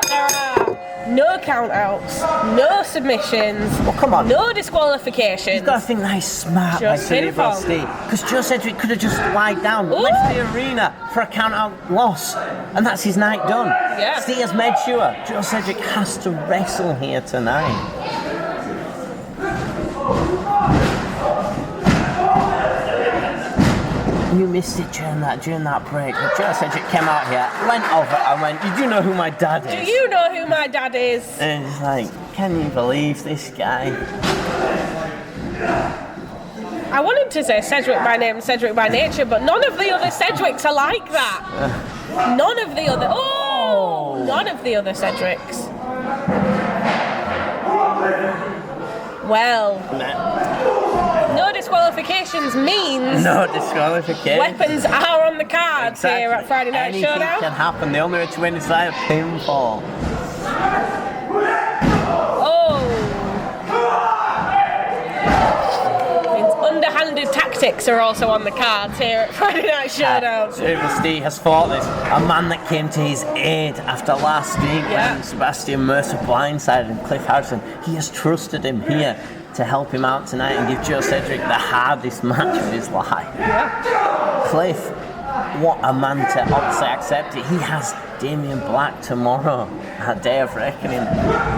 There are no count-outs, no submissions, come on. No disqualifications. You've got to think that he's smart by Cerebral Steve. Because Joe Cedric could have just lied down, left the arena for a count-out loss, and that's his night done. Yeah. Steve has made sure Joe Cedric has to wrestle here tonight. You missed it during that break. But Joe Cedric came out here, went over and went, "Do you know who my dad is?" Do you know who my dad is? And it's like, can you believe this guy? I wanted to say Cedric by name, Cedric by nature, but none of the other Cedrics are like that. None of the other. Oh, none of the other Cedrics. Well, no disqualifications means no disqualification. Weapons are on the cards here at Friday Night Anything Showdown. can happen. The only way to win is by a pinfall. Underhanded tactics are also on the cards here at Friday Night Showdown. Cerebral Steve has fought this. A man that came to his aid after last week when Sebastian Mercer blindsided Cliff Harrison. He has trusted him here to help him out tonight and give Joe Cedric the hardest match of his life. Yeah. Cliff, what a man to obviously accept it. He has Damien Black tomorrow at Day of Reckoning.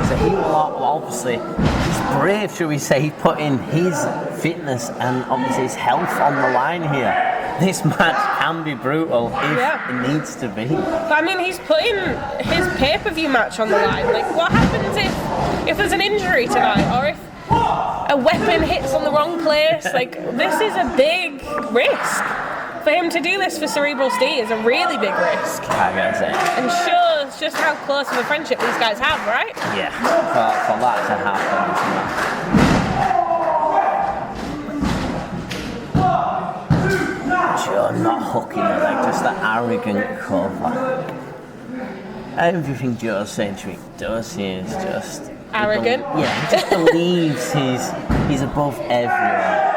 So he will obviously, he's brave, shall we say. He put in his fitness and obviously his health on the line here. This match can be brutal if it needs to be. But I mean, he's putting his pay-per-view match on the line. Like, what happens if there's an injury tonight, or if a weapon hits on the wrong place? Like, this is a big risk. For him to do this for Cerebral Steve is a really big risk. I gotta say. And shows just how close of a friendship these guys have, right? Yeah, for that to happen. Joe not hooking it, like just that arrogant cover. Everything Joe Cedric does here is just arrogant. He just believes he's above everyone.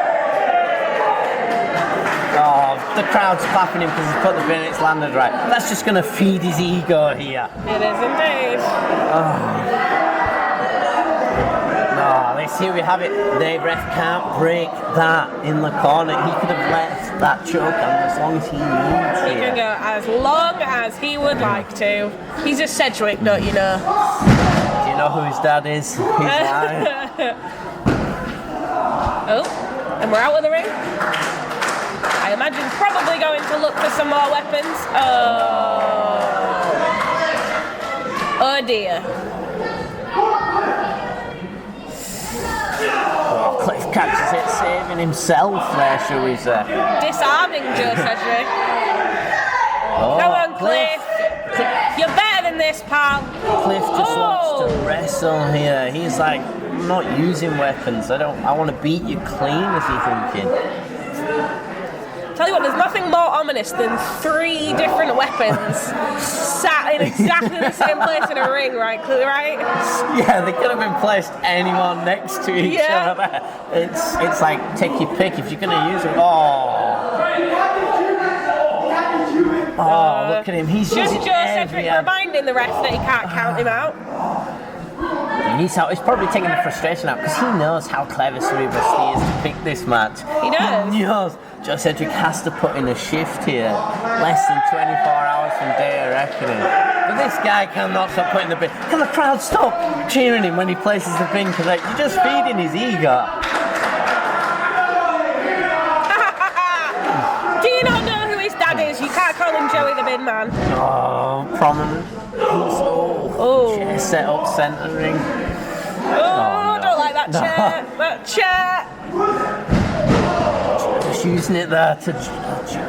Oh, the crowd's clapping him because he's put the pin and it's landed right. That's just going to feed his ego here. It is indeed. Oh, here we have it. The ref can't break that in the corner. He could have left that choke on as long as he needs He can go as long as he would like to. He's a Cedric, don't you know? Do you know who his dad is? He's lying. Oh, and we're out of the ring. I imagine probably going to look for some more weapons. Oh dear. Oh, Cliff catches it, saving himself there, shall we say. Disarming Joe Cedric. Oh, come on, Cliff. You're better than this, pal. Cliff just wants to wrestle here. He's like, I'm not using weapons. I want to beat you clean, is he thinking? Tell you what, there's nothing more ominous than 3 different weapons sat in exactly the same place in a ring, right? Yeah, they could have been placed anyone next to each other. It's like, take your pick if you're going to use it. Oh, look at him. He's just using Joe Cedric reminding the ref that he can't count him out. He's probably taking the frustration out because he knows how clever Cerebral Steve is to pick this match. He does. He knows Joe Cedric has to put in a shift here. Less than 24 hours from Day of Reckoning. But this guy cannot stop putting the pin. Can the crowd stop cheering him when he places the pin? Because you're just feeding his ego. Do you not know who his dad is? You can't call him Joey the Bin Man. Oh, prominent. Chair set up centering. I don't like that chair. That chair. Just using it there to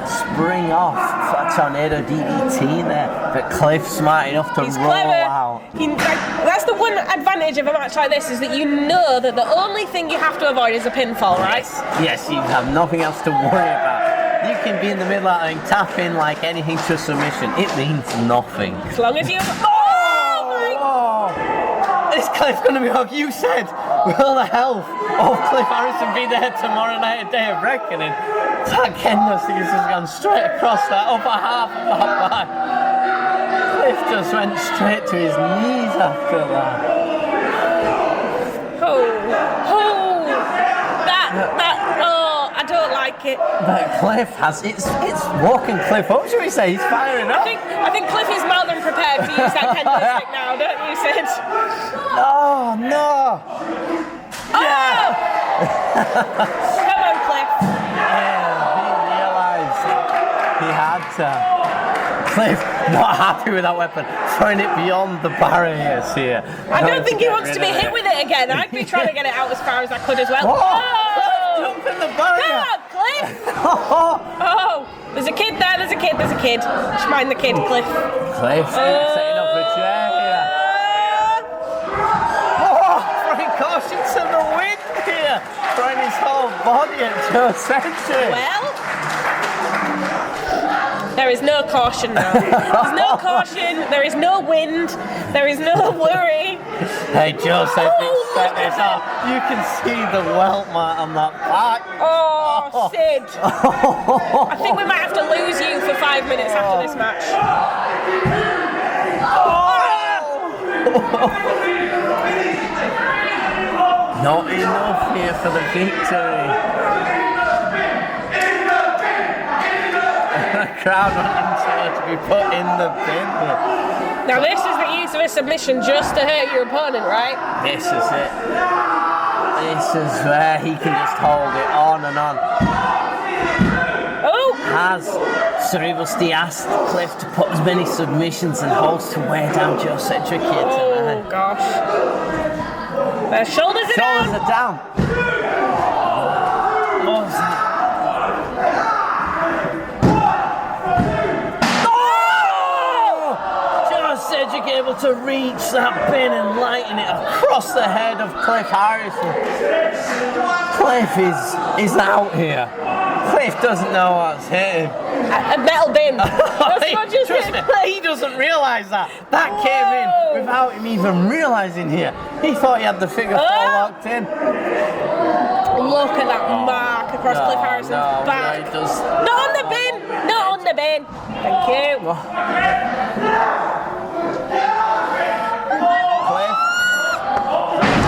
spring off for a tornado DDT there. But Cliff's smart enough to roll out. That's the one advantage of a match like this, is that you know that the only thing you have to avoid is a pinfall, right? Yes, you have nothing else to worry about. You can be in the middle of it and tap in like anything to submission. It means nothing. As long as you... Is Cliff going to be up? You said, will the health of Cliff Harrison be there tomorrow night at Day of Reckoning? That kendo stick has just gone straight across that upper half of that back. Cliff just went straight to his knees after that. I don't like it. But Cliff has, it's walking Cliff up, should we say? He's firing up. I think Cliff is more than prepared to use that kendo stick now, don't you, Sid? Oh, no. Yeah. Come on, Cliff. Yeah, he realised had to. Cliff, not happy with that weapon, throwing it beyond the barriers here. I don't think he wants to be hit with it again. I'd be trying to get it out as far as I could as well. Oh! Jump in the barrier! Come on, Cliff! Oh, there's a kid there, there's a kid. Just mind the kid, Cliff. Cliff, setting up a chair here. Oh, throwing caution to the wind here. Throwing his whole body at Joe Century. Well, there is no caution now. There's no caution, there is no wind, there is no worry. Hey, Joe Century, set this up. You can see the welt mark on that back. Oh, Sid. I think we might have to lose you for 5 minutes after this match. Not enough here for the victory. The crowd wanting to be put in the bin here. Now this is the use of a submission just to hurt your opponent, right? This is it. This is where he can just hold it on and on. Oh! Has Cerebral Steve asked Cliff to put as many submissions and holds to wear down Joe Cedric here tonight? Oh gosh. Their shoulders are Shoulders down. are down. Oh, Cedric able to reach that pin and lighten it across the head of Cliff Harrison. Cliff is out here. Cliff doesn't know what's hit him. A metal bin. That's what just Trust hit me, Cliff. he doesn't realise that. That came in without him even realising here. He thought he had the figure 4 locked in. Look at that mark across Cliff Harrison's back. Yeah, he does. Not on the bin! Not on the bin! Thank you. Cliff.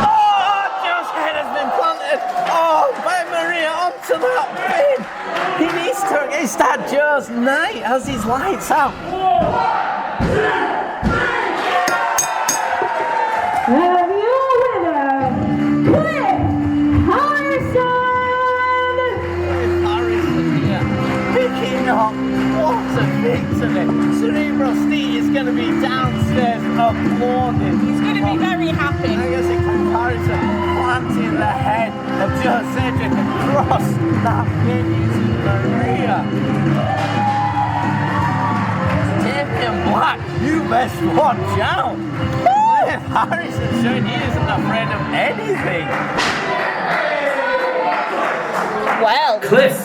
Oh, Joe's head has been planted. Oh, by Maria onto that bin. He needs to start Joe's night as his lights out. And your winner, Cliff Harrison! Harrison here, picking up. What a victory. Cerebral Steve is going to be downstairs applauding. He's going to be very happy. I guess in comparison, planting the head of Joe Cedric across that pin using Maria. Damian Black, you best watch out. Cliff Harrison showing he isn't afraid of anything. Well. Cliff.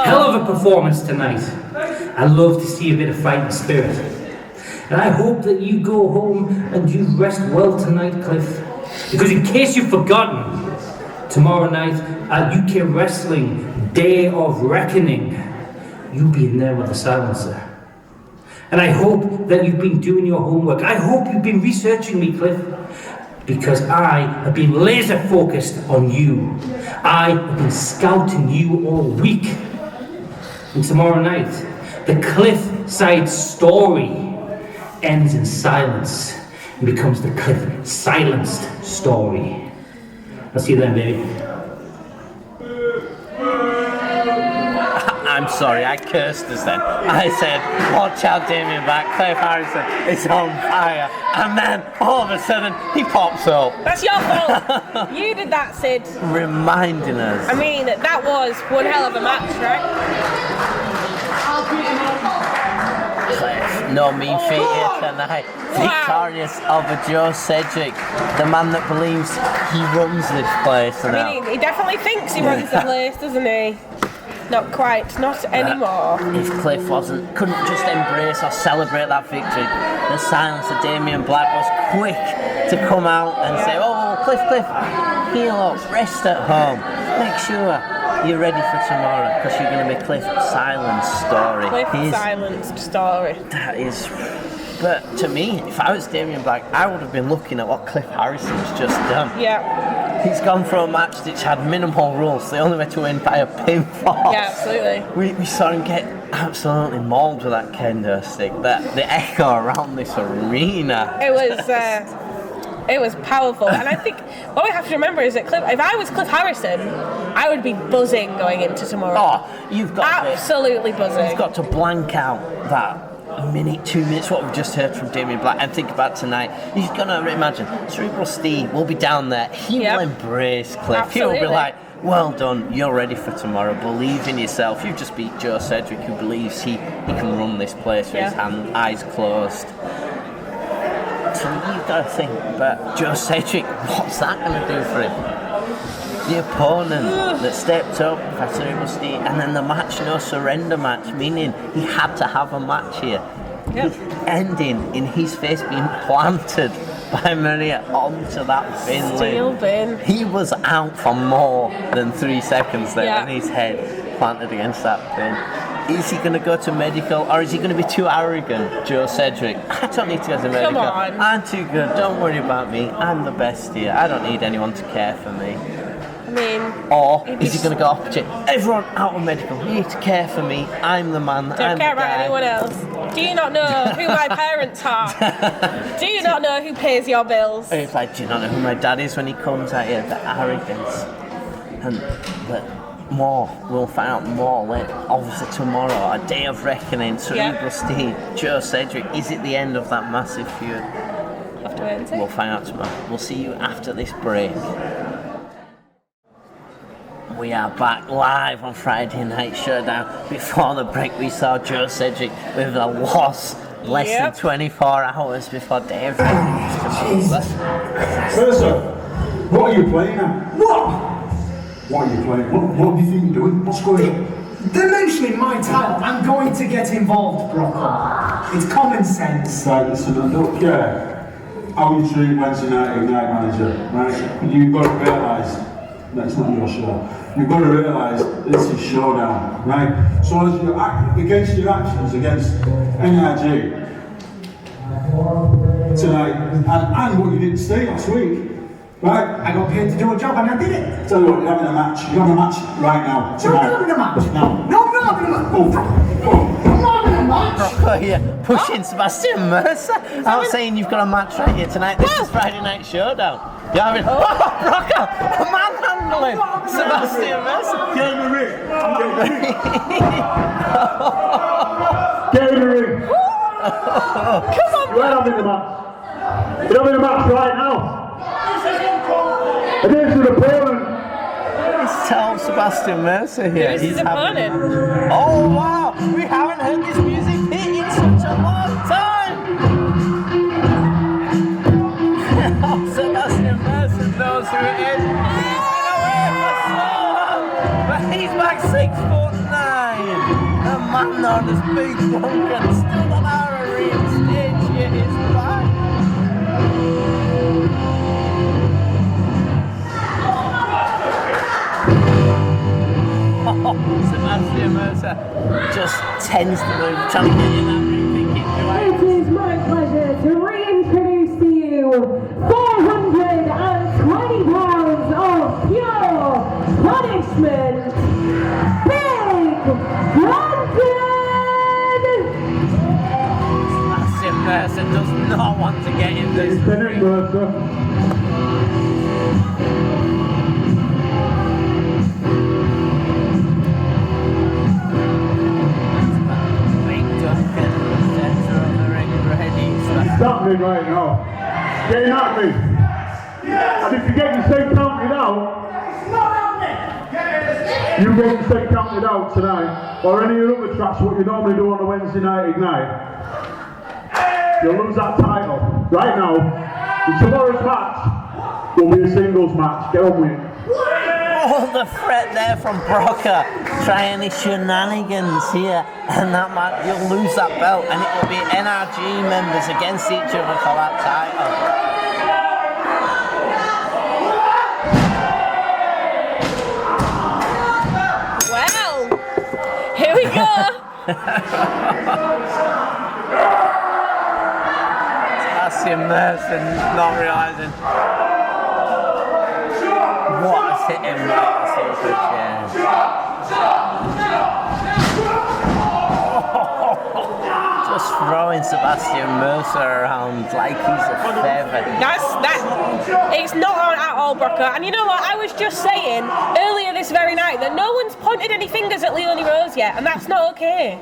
Hell of a performance tonight. I love to see a bit of fighting spirit. And I hope that you go home and you rest well tonight, Cliff. Because in case you've forgotten, tomorrow night at UK Wrestling Day of Reckoning, you'll be in there with the silencer. And I hope that you've been doing your homework. I hope you've been researching me, Cliff. Because I have been laser focused on you. I have been scouting you all week. And tomorrow night, the Cliffside story ends in silence and becomes the Cliff silenced story. I'll see you then, baby. I'm sorry, I cursed us then. I said, watch out Damian Black, Cliff Harrison is on fire. And then, all of a sudden, he pops up. That's your fault. You did that, Sid. Reminding us. I mean, that was one hell of a match, right? Cliff, no mean feat here tonight. Victorious over Joe Cedric, the man that believes he runs this place now. I mean, he definitely thinks he runs the place, doesn't he? Not quite, not anymore. If Cliff couldn't just embrace or celebrate that victory, the silence of Damian Black was quick to come out and say, oh, Cliff, heal up, rest at home, make sure you're ready for tomorrow, because you're going to be Cliff's silenced story. Cliff's silenced story. That is... But to me, if I was Damian Black, I would have been looking at what Cliff Harrison's just done. Yeah. He's gone for a match which had minimal rules, the only way to win by a pinfall. Yeah, absolutely. We saw him get absolutely mauled with that kendo stick, the echo around this arena. It was It was powerful, and I think what we have to remember is that if I was Cliff Harrison, I would be buzzing going into tomorrow. Oh, you've got absolutely buzzing. You've got to blank out that minute, 2 minutes, what we've just heard from Damien Black, and think about tonight. He's gonna imagine Cerebral Steve will be down there. He will embrace Cliff. Absolutely. He'll be like, well done, you're ready for tomorrow. Believe in yourself. You've just beat Joe Cedric, who believes he can run this place with his eyes closed. So you've got to think, but Joe Cedric, what's that going to do for him? The opponent that stepped up for Cerebral Steve, and then the match, no surrender match, meaning he had to have a match here. Yep. Ending in his face being planted by Maria onto that bin Steel lid. bin. He was out for more than 3 seconds there, and his head planted against that bin. Is he going to go to medical, or is he going to be too arrogant, Joe Cedric? I don't need to go to medical. Come on. I'm too good. Don't worry about me. I'm the best here. I don't need anyone to care for me. I mean, or is he going to go opposite? Everyone out of medical. You need to care for me. I'm the man. Don't care about anyone else. Do you not know who my parents are? Do you not know who pays your bills? It's like, do you not know who my dad is when he comes at you? The arrogance. And more, we'll find out more later. Obviously tomorrow, a day of reckoning. Cerebral Steve, Joe Cedric. Is it the end of that massive feud? Have to wait and see. We'll find out tomorrow. We'll see you after this break. We are back live on Friday Night Showdown. Before the break, we saw Joe Cedric with a loss less than 24 hours before Dave. Sir, what are you playing at? What are you playing? What do you think you're doing? What's going on? They're mentioning my title. I'm going to get involved, Brock. It's common sense. Right, listen, I don't care how you treat Wednesday night Ignite manager, right? You've got to realise that's not your show. You've got to realise this is Showdown, right? So as you act against your actions against NRG tonight, and what you didn't say last week, right? I got paid to do a job and I did it. Tell you what, you're having a match. You're having a match right now. So I'm not having a match. No. No, I'm not having a match. I'm not having a match. Rocco here, pushing Sebastian Mercer. I was saying you've got a match right here tonight. This is Friday Night Showdown. You're having Rocco, a manhandling Sebastian Mercer. Get in the ring. Get in the ring. Come on, You're having a match. You're having a match right now. Against an opponent. Let's tell Sebastian Mercer here. Who's his opponent? Oh wow, we haven't heard this music hit in such a long time. Sebastian Mercer knows who it is. He's been away for so long, but he's back 6'9". The man known as Big Duncan, still on our arena stage here, is back. Sebastian Mercer just tends to move, trying to get in that ring, thinking, It is my pleasure to reintroduce to you 420 pounds of pure punishment, Big Duncan! Sebastian Mercer does not want to get in this. Finish, Mercer. Stop me right now. Getting at me. And if you get yourself counted out, you get yourself counted out tonight, or any of your other tracks, what you normally do on a Wednesday night Ignite, you'll lose that title. Right now, and tomorrow's match will be a singles match. Get on with it. Oh, the threat there from Brocker, trying his shenanigans here, and that might, you'll lose that belt, and it will be NRG members against each other for that title. Well, here we go. Sebastian Mercer not realising what has hit him right in the silver chair. Just throwing Sebastian Mercer around like he's a feather. It's not on at all, Brocker. And you know what? I was just saying earlier this very night that no one's pointed any fingers at Leonie Rose yet, and that's not okay.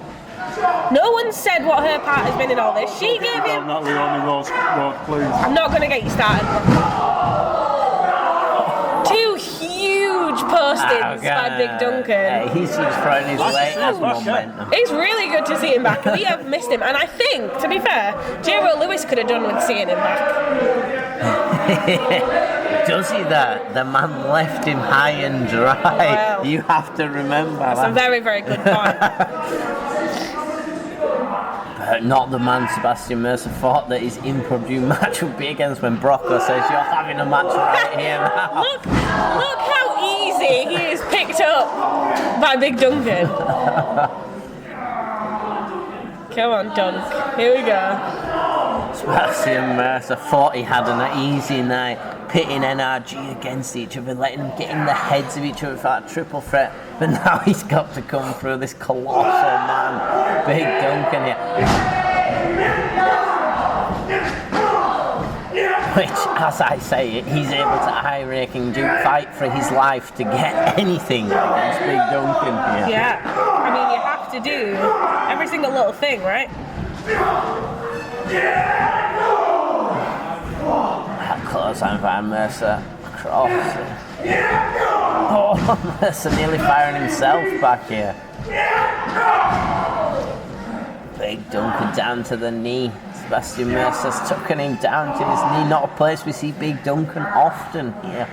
No one said what her part has been in all this. She gave him. Not Leonie Rose, please. I'm not going to get you started. 2 huge postings by Big Duncan. He's just throwing his weight as momentum. It's really good to see him back. We have missed him, and I think, to be fair, J-Ro Lewis could have done with seeing him back. Does he that? The man left him high and dry. Well, you have to remember that's that. a very, very good point. But not the man Sebastian Mercer thought that his impromptu match would be against when Brocco says you're having a match right here now. Look how easy he is picked up by Big Duncan. Come on, Dunk. Here we go. Sebastian Mercer thought he had an easy night, pitting NRG against each other, letting them get in the heads of each other for that triple threat. But now he's got to come through this colossal man, Big Duncan here. Which, as I say, he's able to eye-raking fight for his life to get anything against Big Duncan here. Yeah, I mean, you have to do every single little thing, right? That clothesline by Mercer across. Oh, Mercer nearly firing himself back here. Big Duncan down to the knee. Sebastian Mercer's tucking him down to his knee. Not a place we see Big Duncan often here.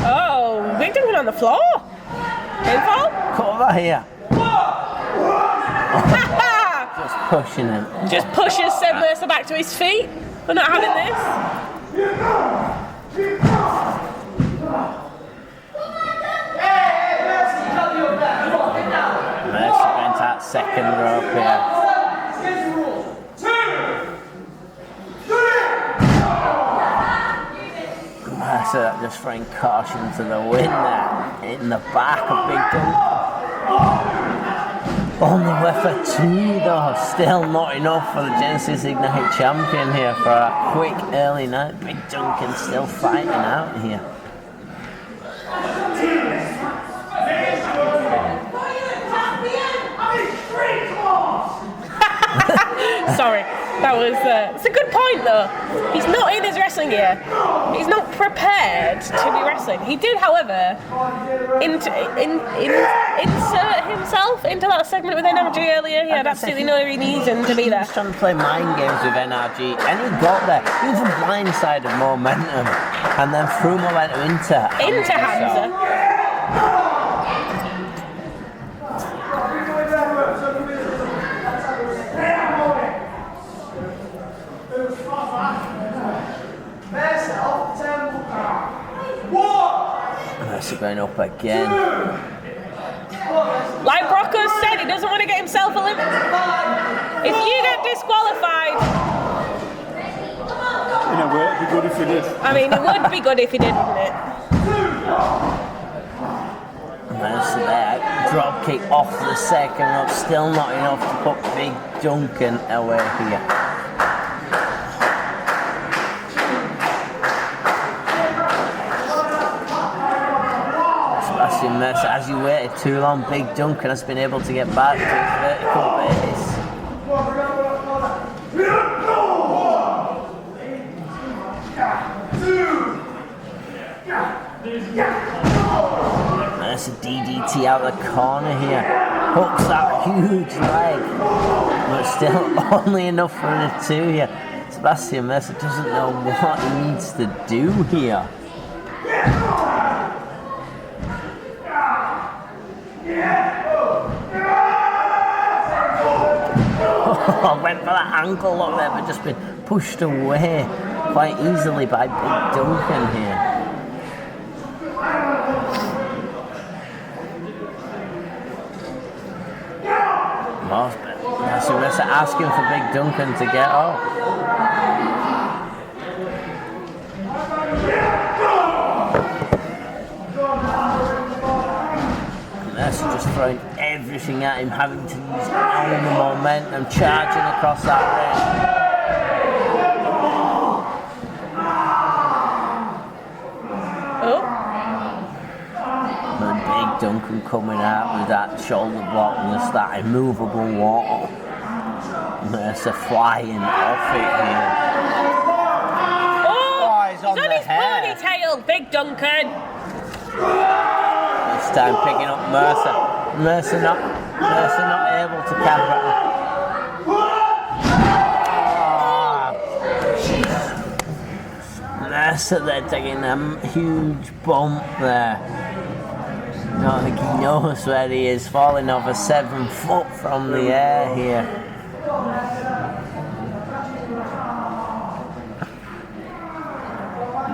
Oh, Big Duncan on the floor? Pinfall? Cover here. Just pushing him. Just pushes Seb Mercer back to his feet. We're not having this. Mercer going to that second rope here. Mercer just throwing caution to the wind there. In the back of Big Duncan. Only worth a 2 though, still not enough for the Genesis Ignite champion here for a quick early night. Big Duncan still fighting out here. Sorry, that was. It's a good point though. He's not in his wrestling gear. He's not prepared to be wrestling. He did, however, insert himself into that segment with NRG earlier. He had absolutely no reason to be there. He was trying to play mind games with NRG, and he got there. He was a blindside of momentum, and then threw momentum into Hamza. Mercer going up again. Like Brocco said, he doesn't want to get himself eliminated. If you get disqualified, You know, it'd be good if he did. I mean, it would be good if he did, wouldn't it? Mercer there, drop kick off the second rope, still not enough to put Big Duncan away here. Sebastian Mercer, as you waited too long, Big Duncan has been able to get back to his vertical base. Mercer DDT out the corner here. Hooks that huge leg, but still only enough for a 2 here. Sebastian Mercer doesn't know what he needs to do here. Went for that ankle lock there, but just been pushed away quite easily by Big Duncan here. Mercer asking for Big Duncan to get up. Mercer just throwing everything at him, having to use all the momentum, charging across that ring. Oh. And Big Duncan coming out with that shoulder block and just that immovable wall. Mercer flying off it here. Oh, he's on his the hair. ponytail, Big Duncan. This time picking up Mercer. Mercer not able to counter it. Mercer there taking a huge bump there. I don't think he knows where he is, falling over 7 foot from the air here.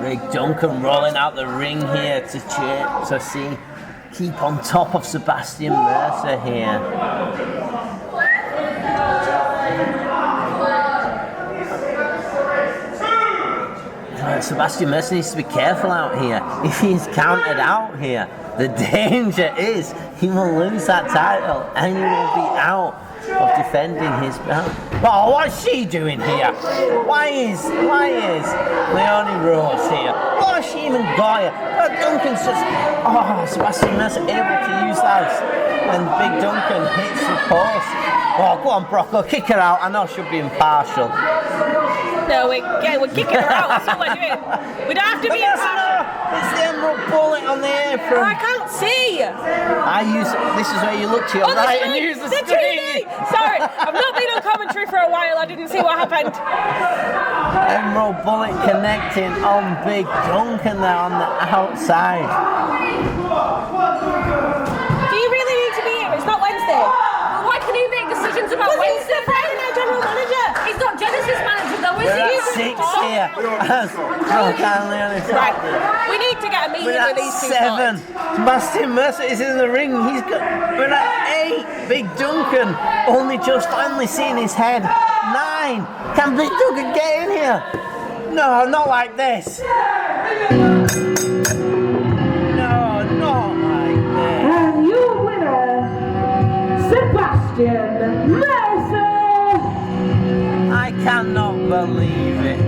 Big Duncan rolling out the ring here to keep on top of Sebastian Mercer here. Sebastian Mercer needs to be careful out here. If he's counted out here, the danger is he will lose that title and he will be out of defending his belt. Oh, what's she doing here? Why is Leonie Rose here? Why is she even got here? But Duncan's just... Oh, Sebastian Mercer able to use that. And Big Duncan hits the post. Oh, go on, Brocco, kick her out. I know she'll be impartial. No, we're kicking her out. That's what we're doing. We don't have to be impartial. It's the emerald bullet on the apron. I can't see. This is where you look to your right and use the screen. Sorry, I've not been on commentary for a while. I didn't see what happened. Emerald bullet connecting on Big Duncan there on the outside. Do you really need to be here? It's not Wednesday. Why can he make decisions about Wednesday? He's the Friday Night General Manager. He's not Genesis manager though, is We're he? at 6 here. Right. We need to get a meeting We're with these at two 7. guys. Sebastian Mercer is in the ring. We're at 8. Big Duncan only just finally seeing his head. 9. Can Big Duncan get in here? No, not like this. No, not like this. And your winner, Sebastian Mercer. I cannot believe it.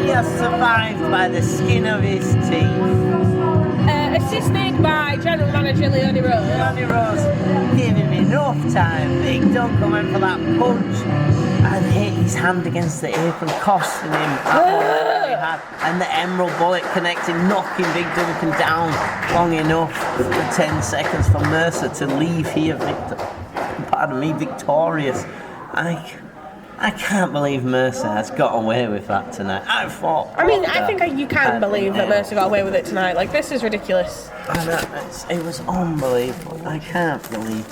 He has survived by the skin of his teeth. Assisted by General Manager Leonie Rose. Leonie Rose gave him enough time. Big Duncan went for that punch and hit his hand against the apron, costing him that momentum he had. And the emerald bullet connecting, knocking Big Duncan down long enough for 10 seconds for Mercer to leave here victorious. I can't believe Mercer has got away with that tonight. I think you can believe that Mercer got away with it tonight. Like, this is ridiculous. It was unbelievable. I can't believe.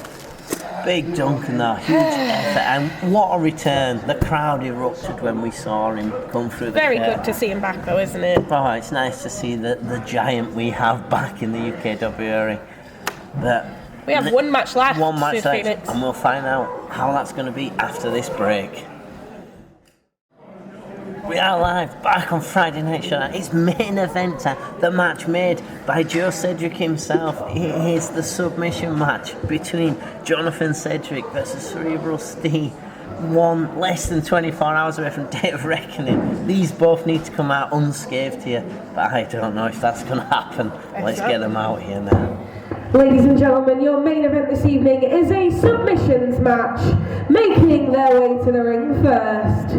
Big Duncan though, huge effort, and what a return. The crowd erupted when we saw him come through the Very curtain. good to see him back though, isn't it? Oh, it's nice to see the giant we have back in the UKW. But we have one match left. One match with left, Phoenix. and we'll find out how that's going to be after this break. We are live, back on Friday Night Showdown. It's main event time. The match made by Joe Cedric himself. It is the submission match between Jonathan Cedric versus Cerebral Steve. One less than 24 hours away from Day of Reckoning. These both need to come out unscathed here, but I don't know if that's going to happen. Let's get them out here now. Ladies and gentlemen, your main event this evening is a submissions match. Making their way to the ring first.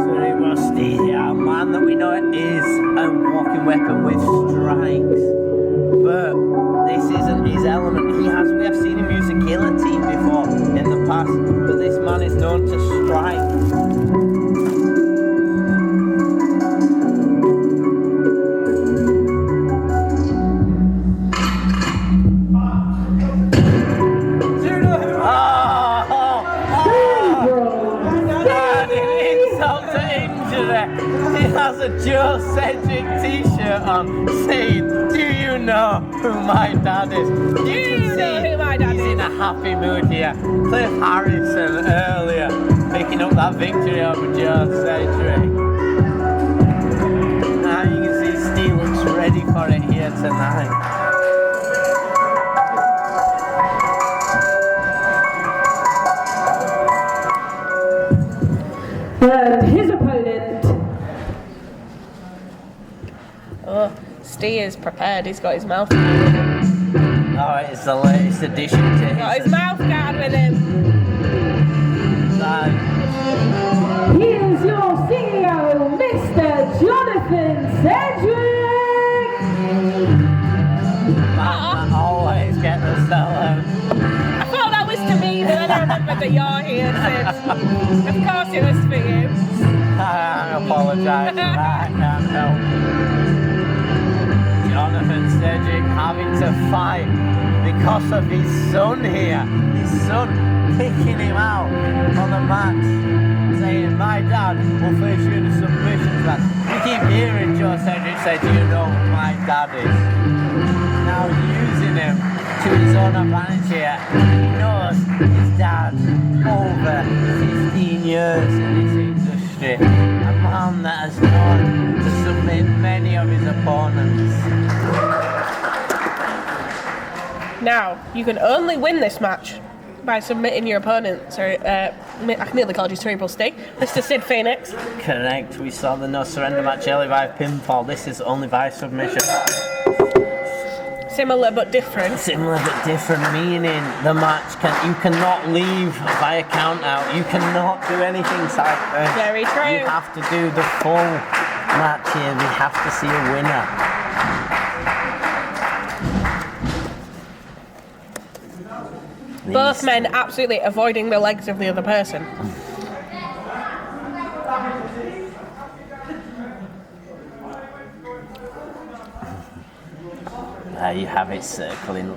Cerebral Steve, a man that we know is a walking weapon with strikes. But this isn't his element. We have seen him use a killer team before in the past, but this man is known to strike. He has a Joe Cedric t-shirt on saying, "Do you know who my dad is?" You can see he's in a happy mood here. Cliff Harrison earlier picking up that victory over Joe Cedric. Now you can see Steve looks ready for it here tonight. Oh, Steve is prepared. He's got his mouth. Oh, it's the latest addition to his. Got his mouth guard with him. Here's your CEO, Mr. Jonathan Cedric! Man, always get the sell-out. I thought that was to me, but then I remembered that you're here, Sid. Of course it was for you. I apologise for that, I can't help. Jonathan Cedric having to fight because of his son here. His son picking him out on the match, saying, my dad will face you in a submission match. We keep hearing Joe Cedric say, do you know who my dad is? Now using him to his own advantage here. He knows his dad over 15 years in this industry. A man that has known to submit many of his opponents. Now, you can only win this match by submitting your opponent. Sorry, I nearly called you Cerebral Sting. Mr. Sid Phoenix. Correct, we saw the no surrender match earlier by pinfall. This is only by submission. Similar but different. Similar but different, meaning the match you cannot leave via count out. You cannot do anything sideways. Very true. You have to do the full match here. We have to see a winner. Both men absolutely avoiding the legs of the other person. There you have it, circling.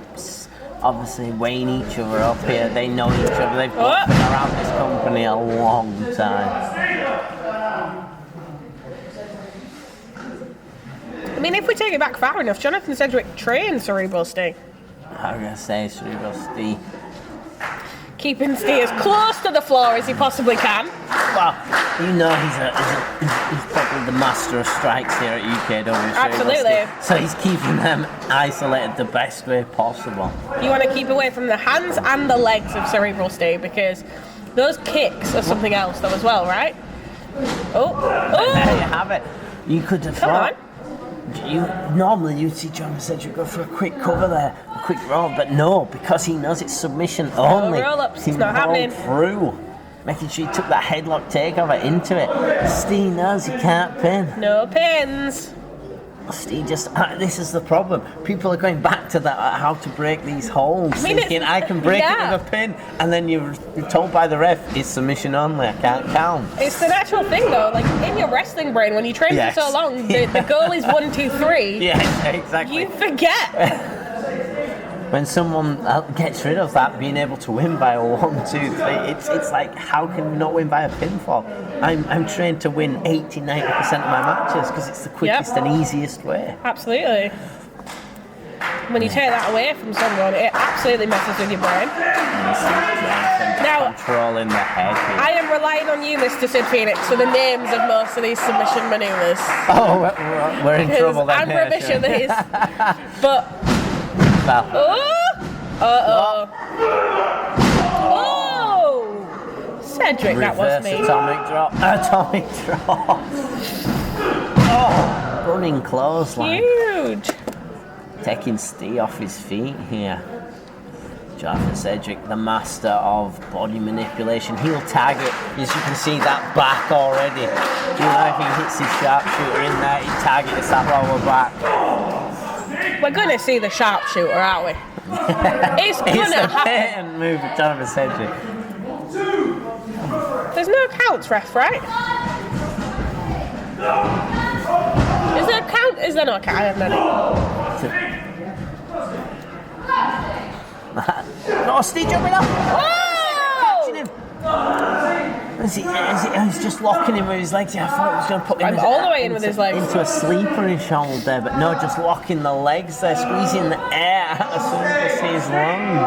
Obviously weighing each other up here. They know each other. They've both been around this company a long time. I mean, if we take it back far enough, Jonathan Cedric trained Cerebral Sting. I'm going to say Cerebral Sting. Keeping Steve as close to the floor as he possibly can. Well, you know he's probably the master of strikes here at UKW. Absolutely. So he's keeping them isolated the best way possible. You want to keep away from the hands and the legs of Cerebral Sting because those kicks are something else though as well, right? Oh. There you have it. You could have thought. on. Normally you'd see Jonathan Cedric go for a quick cover there, a quick roll, but no, because he knows it's submission only. Roll-ups, he it's not rolled happening. through, making sure he took that headlock takeover into it. Steve knows he can't pin. No pins. Steve just, this is the problem. People are going back to that, how to break these holds, thinking I can break it with a pin, and then you're told by the ref, it's submission only, I can't count. It's the natural thing though, like in your wrestling brain, when you train for so long, the goal is 1, 2, 3. Yes, exactly. You forget. When someone gets rid of that, being able to win by a 1, 2, 3, it's like, how can we not win by a pinfall? I'm trained to win 80-90% of my matches because it's the quickest and easiest way. Absolutely. When you take that away from someone, it absolutely messes with your brain. Now, controlling the head here. I am relying on you, Mr. Sid Phoenix, for the names of most of these submission manoeuvres. Oh, we're in trouble then. I'm rubbish at these. But. Oh! Cedric, that was me. Atomic drop. Atomic drop. Oh, running clothesline. Huge. Taking Steve off his feet here. Jonathan Cedric, the master of body manipulation. He'll tag it. As you can see, that back already. You know, if he hits his sharpshooter in there, he tag it. It's that lower back. We're going to see the sharpshooter, aren't we? It's going to happen. Patent move for Jonathan Cedric. There's no counts, ref, right? Is there a count? Is there no count? I haven't done it. No, Steve jumping up. Whoa! Catching him. He's just locking him with his legs. Yeah, I thought he was going to put him all the way in with his legs. Into a sleeper he shouldered there, but no, just locking the legs there, squeezing the air as soon as he sees lungs.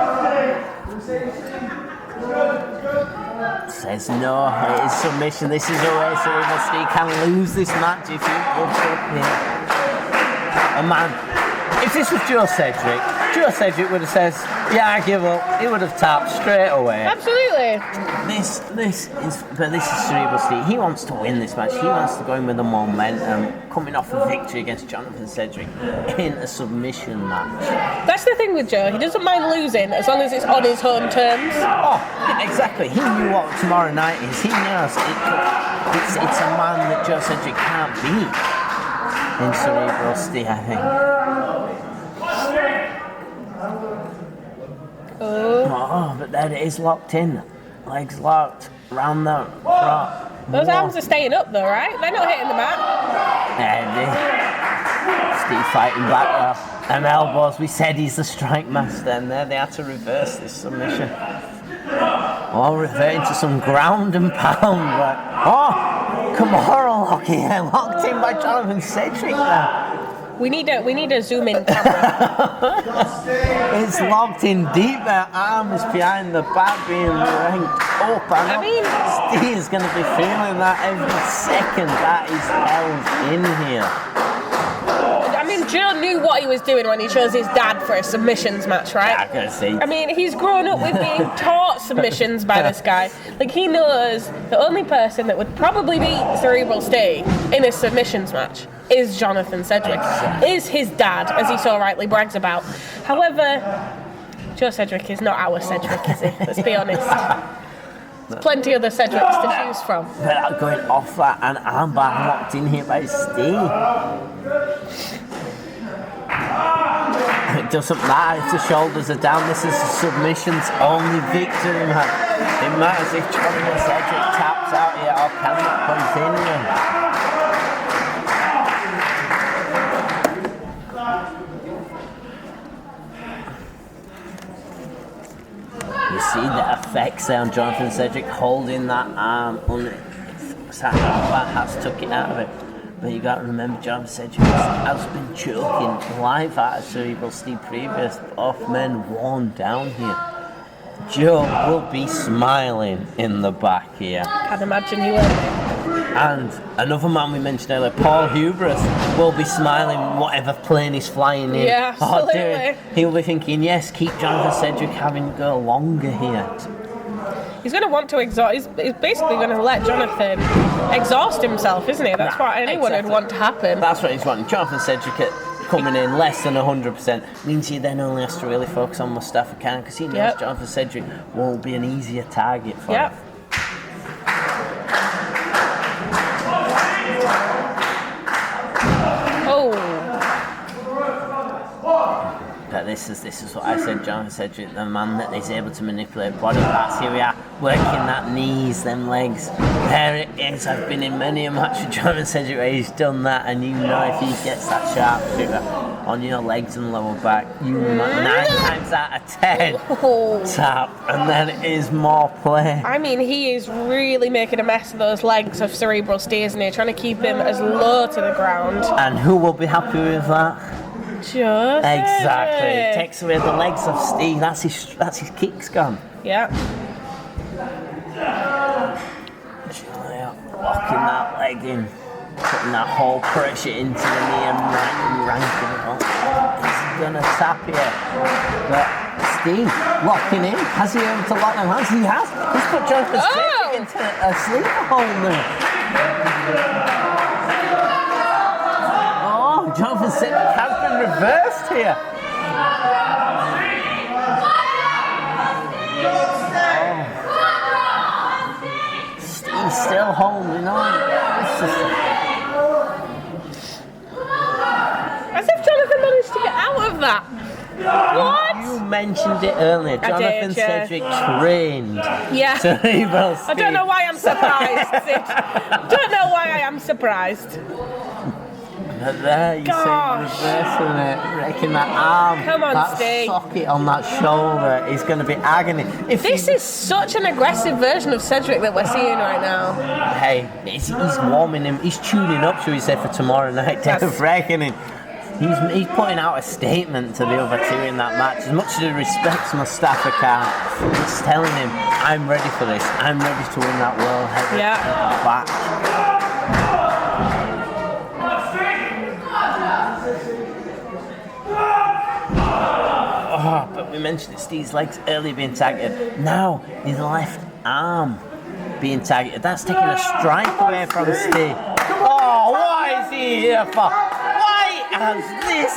Says no, it is submission. This is a way Steve can lose this match if he goes up here. A man if this was Joe Cedric would have said, yeah, I give up. He would have tapped straight away. Absolutely. This is Cerebral Steve. He wants to win this match. He wants to go in with the momentum, coming off a victory against Jonathan Cedric in a submission match. That's the thing with Joe. He doesn't mind losing as long as it's on his home terms. Oh, exactly. He knew what tomorrow night is. He knows it's a man that Joe Cedric can't beat in Cerebral Steve, I think. Oh, but then it is locked in. Legs locked. Round the front. Those arms are staying up though, right? They're not hitting the mat. Steve fighting back now. And elbows. We said he's the strike master, and there they had to reverse this submission. Oh, reverting to some ground and pound. But, oh, Kimura lock here. Locked in by Jonathan Cedric now. We need a zoom in camera. It's locked in deep. Their arm is behind the back, being ranked up. I mean, Steve's going to be feeling that every second that is held in here. I mean, Joe knew what he was doing when he chose his dad for a submissions match, right? Yeah, I can see. I mean, he's grown up with being taught submissions by this guy. Like, he knows the only person that would probably beat Cerebral Steve in a submissions match is Jonathan Cedric, is his dad, as he so rightly brags about. However, Joe Cedric is not our Cedric, is he? Let's be honest. There's plenty other Cedrics to choose from. Without going off that, and armbar locked in here by Steve. It doesn't matter if the shoulders are down. This is the submission's only victory, man. It matters if Jonathan Cedric taps out here or cannot continue. You see the effects there on Jonathan Cedric holding that arm on that has took it out of it. But you got to remember, Jonathan Cedric has been choking live out of Cerebral Steve previous. Both men worn down here. Joe will be smiling in the back here. Can't imagine he will. And another man we mentioned earlier, Paul Hubris, will be smiling whatever plane he's flying in. Yeah, absolutely. He'll be thinking, yes, keep Jonathan Cedric having to go longer here. He's going to want to exhaust. He's basically going to let Jonathan exhaust himself, isn't he? That's what anyone would want to happen. That's what he's wanting. Jonathan Cedric coming in less than 100% means he then only has to really focus on Mustafa Khan because he knows Jonathan Cedric won't be an easier target for him. But this is what I said, Jonathan Cedric, the man that is able to manipulate body parts. Here we are, working that knees, them legs. There it is. I've been in many a match with Jonathan Cedric where he's done that, and you know if he gets that sharpshooter on your legs and lower back, you 9 times out of 10 tap, and then it is more play. I mean, he is really making a mess of those legs of Cerebral Steve, isn't he? Trying to keep him as low to the ground. And who will be happy with that? Just exactly. It takes away the legs of Steve. That's his kicks gone. Yeah. Locking that leg in, putting that whole pressure into the knee and ranking it up. He's gonna tap here. But Steve locking in. Has he able to lock them hands? He has. He's put Jonathan Cedric into a sleeper hold there. Jonathan Cedric has been reversed here. He's still holding on. As if Jonathan managed to get out of that. What? You mentioned it earlier. Jonathan Cedric trained. Yeah. Cerebral Steve. I don't know why I'm surprised, Sid. Don't know why I am surprised. But there you see reversing it, breaking that arm. Come on, that Steve. socket on that shoulder is going to be agony. This is such an aggressive version of Cedric that we're seeing right now. Hey, he's warming him. He's tuning up, shall we say, for tomorrow night. Day of reckoning. He's putting out a statement to the other two in that match. As much as he respects Mustafa Khan, he's telling him, I'm ready for this. I'm ready to win that world heavyweight back. Oh, but we mentioned it, Steve's legs earlier being targeted. Now his left arm being targeted. That's taking a strike away from Steve. Oh, what is he here for? Why has this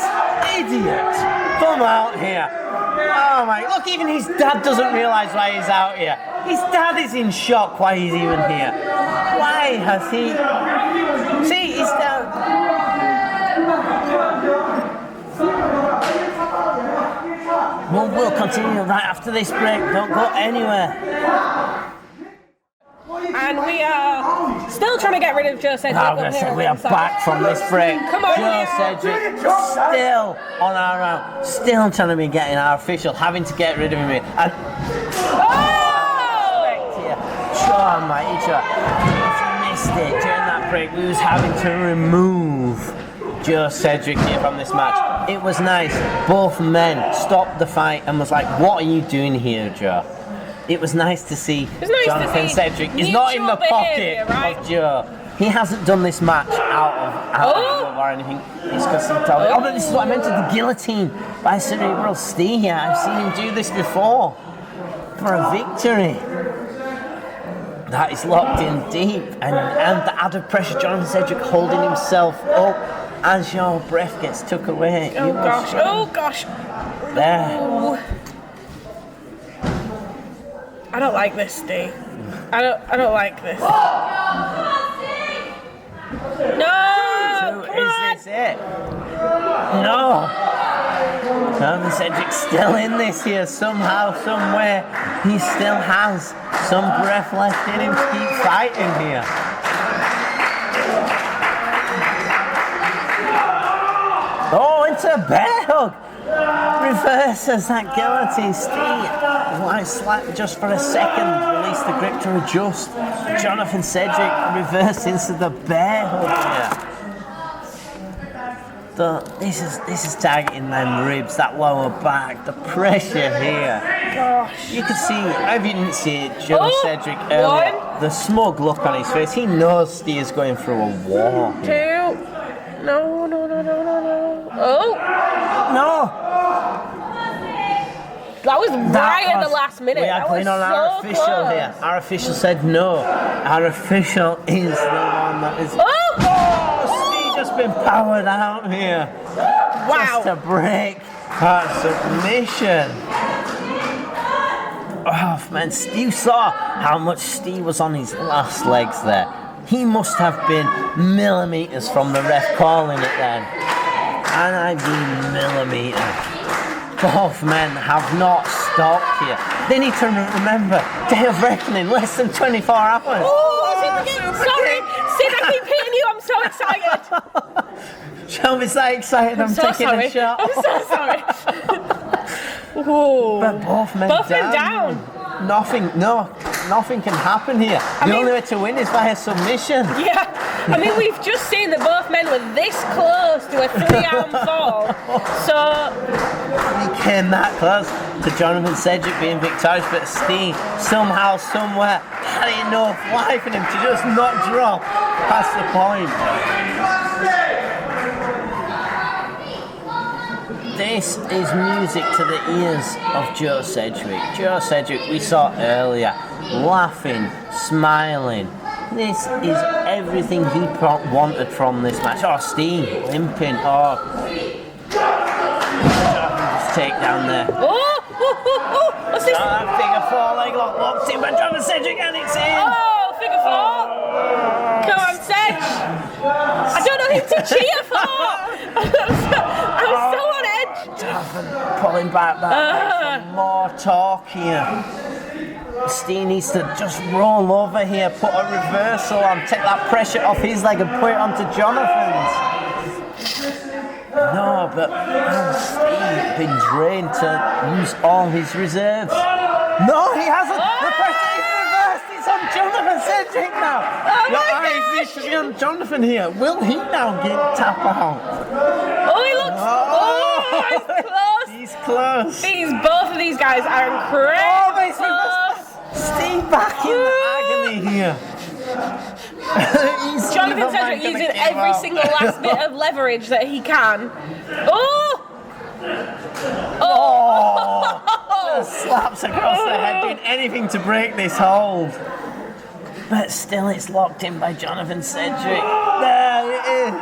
idiot come out here? Oh my, look, even his dad doesn't realise why he's out here. His dad is in shock why he's even here. Why has he... See, his dad... We'll continue right after this break. Don't go anywhere. And we are still trying to get rid of Joe Cedric. We are back from this break. Come on, Joe Cedric still on our round. Still trying to be getting our official, having to get rid of him here. And Sean, mate, if you missed it during that break, we was having to remove Joe Cedric here from this match. It was nice. Both men stopped the fight and was like, "What are you doing here, Joe?" It was nice to see Jonathan Cedric is not in the pocket of Joe. He hasn't done this match out of love or anything. It's because he told me, oh, but this is what I mentioned, the guillotine by Cerebral Steve here. I've seen him do this before for a victory. That is locked in deep. And the added pressure, Jonathan Cedric holding himself up as your breath gets took away. Oh gosh. There. Ooh. I don't like this, Steve. I don't like this. No! Is this it? No! Jonathan Cedric's still in this here somehow, somewhere. He still has some breath left in him to keep fighting here. Oh, into a bear hug! Reverses that guillotine. Steve, why slap just for a second, release the grip to adjust. Jonathan Cedric reversed into the bear hug here. This is targeting them ribs, that lower back, the pressure here. Gosh. You could see, if you didn't see it, Joe Cedric earlier, the smug look on his face. He knows Steve is going through a war here. 2. No. Oh! No! That was right at the last minute. We are playing on our official here. Our official said no. Our official is the one that is... Steve just been powered out here. Wow. Just to break that submission. Oh, man, Steve saw how much Steve was on his last legs there. He must have been millimetres from the ref calling it then. And I mean millimetres. Both men have not stopped here. They need to remember, Day of Reckoning, less than 24 hours. Sorry, Sid, I keep hitting you, I'm so excited. Shelby's that excited, I'm so taking sorry. a shot. I'm so sorry. But both men down. Nothing can happen here. The only way to win is by a submission. Yeah, I mean, we've just seen that both men were this close to a 3-arm fall. So he came that close to Jonathan Cedric being victorious, but Steve somehow, somewhere had enough life in him to just not drop past the point. This is music to the ears of Joe Cedric. Joe Cedric, we saw earlier, laughing, smiling. This is everything he wanted from this match. Oh, Steve limping. Oh, just take down there. What's this? That figure 4 leg lock locked in by Jonathan Cedric, and it's in. Oh, figure 4. Come on, Cedric. I don't know who to cheer for. I'm so on edge. Jonathan pulling back that for more talk here. Steve needs to just roll over here, put a reversal on, take that pressure off his leg and put it onto Jonathan's. No, but has Steve been trained to use all his reserves? No, he hasn't. The pressure is reversed. It's on Jonathan Cedric now. Your eyes need to be on Jonathan here. Will he now get tap out? Oh, he looks. He's close. He's close. Both of these guys are incredible. Close. Steve back in the agony here. Jonathan Cedric using every single last bit of leverage that he can. Oh! knocks across the head, doing anything to break this hold. But still, it's locked in by Jonathan Cedric. There it is.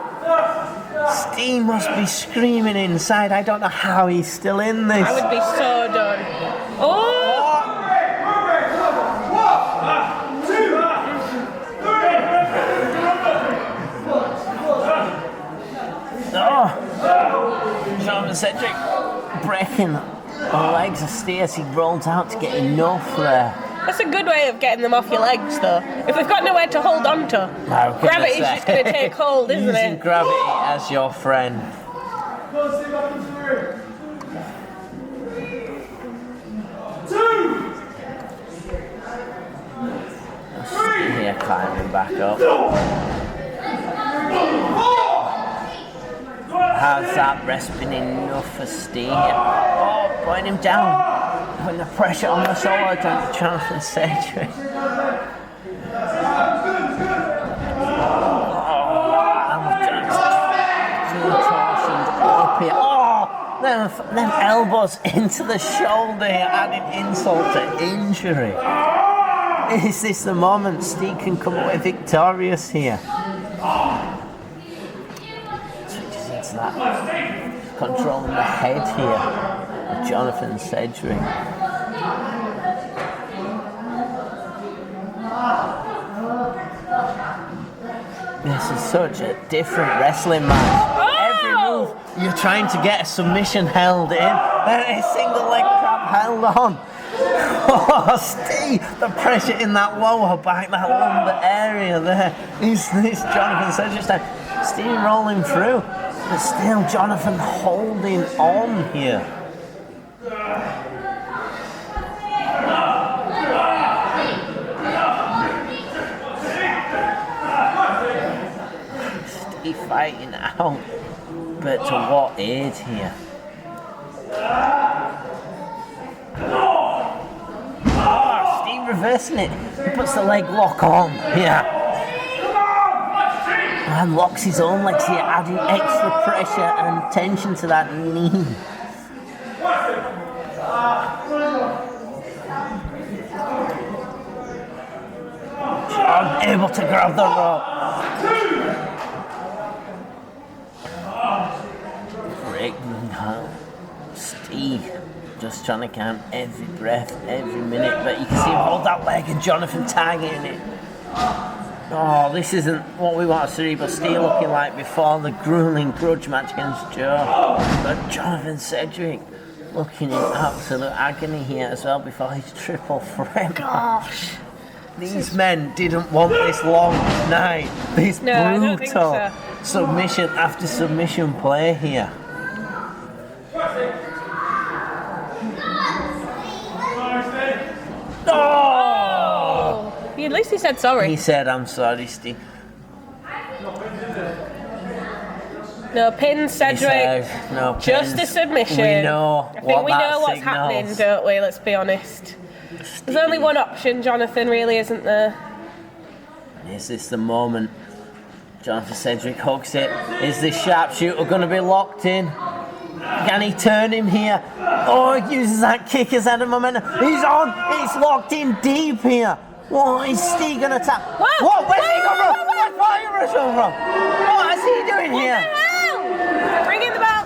Steve must be screaming inside. I don't know how he's still in this. I would be so done. Oh! Oh! Jonathan Cedric breaking the legs of Steve as he rolls out to get enough there. That's a good way of getting them off your legs, though. If we've got nowhere to hold on to, gravity's just going to take hold, isn't Using it? gravity as your friend. Here, climbing back up. How's that rest been enough for Steve? Oh, putting him down. Putting the pressure on the shoulder to Jonathan Cedric. Them elbows into the shoulder here, adding insult to injury. Is this the moment Steve can come away victorious here? Switches into that. Controlling the head here of Jonathan Cedric. This is such a different wrestling match. Every move, you're trying to get a submission held in, then a single leg trap held on. Oh, Steve, the pressure in that lower back, that lumbar area there. Is this Jonathan Cedric's time? Steve rolling through, but still Jonathan holding on here. Steve fighting out, but to what aid here? Oh, Steve reversing it. He puts the leg lock on here. And locks his own legs here, adding extra pressure and tension to that knee. John able to grab the rope. Breaking down. Steve just trying to count every breath, every minute, but you can see him hold that leg and Jonathan tagging it. Oh, this isn't what we want to see, but Steve looking like before the grueling grudge match against Joe. But Jonathan Cedric looking in absolute agony here as well before his triple threat. Gosh. These men didn't want this long night. This brutal submission after submission play here. Oh! At least he said sorry. He said, "I'm sorry, Steve." No pins, Cedric. Said, no pins. Just a submission. We know I think we know what's signals. happening, don't we? Let's be honest. There's only one option, Jonathan, really, isn't there? Is this the moment? Jonathan Cedric hugs it. Is this sharpshooter going to be locked in? Can he turn him here? Oh, he uses that kick as added momentum. He's on. It's locked in deep here. What is Steve going to tap? What? Where's he come from? Where's Virus come from? What is he doing here? What the hell? Bring in the bell.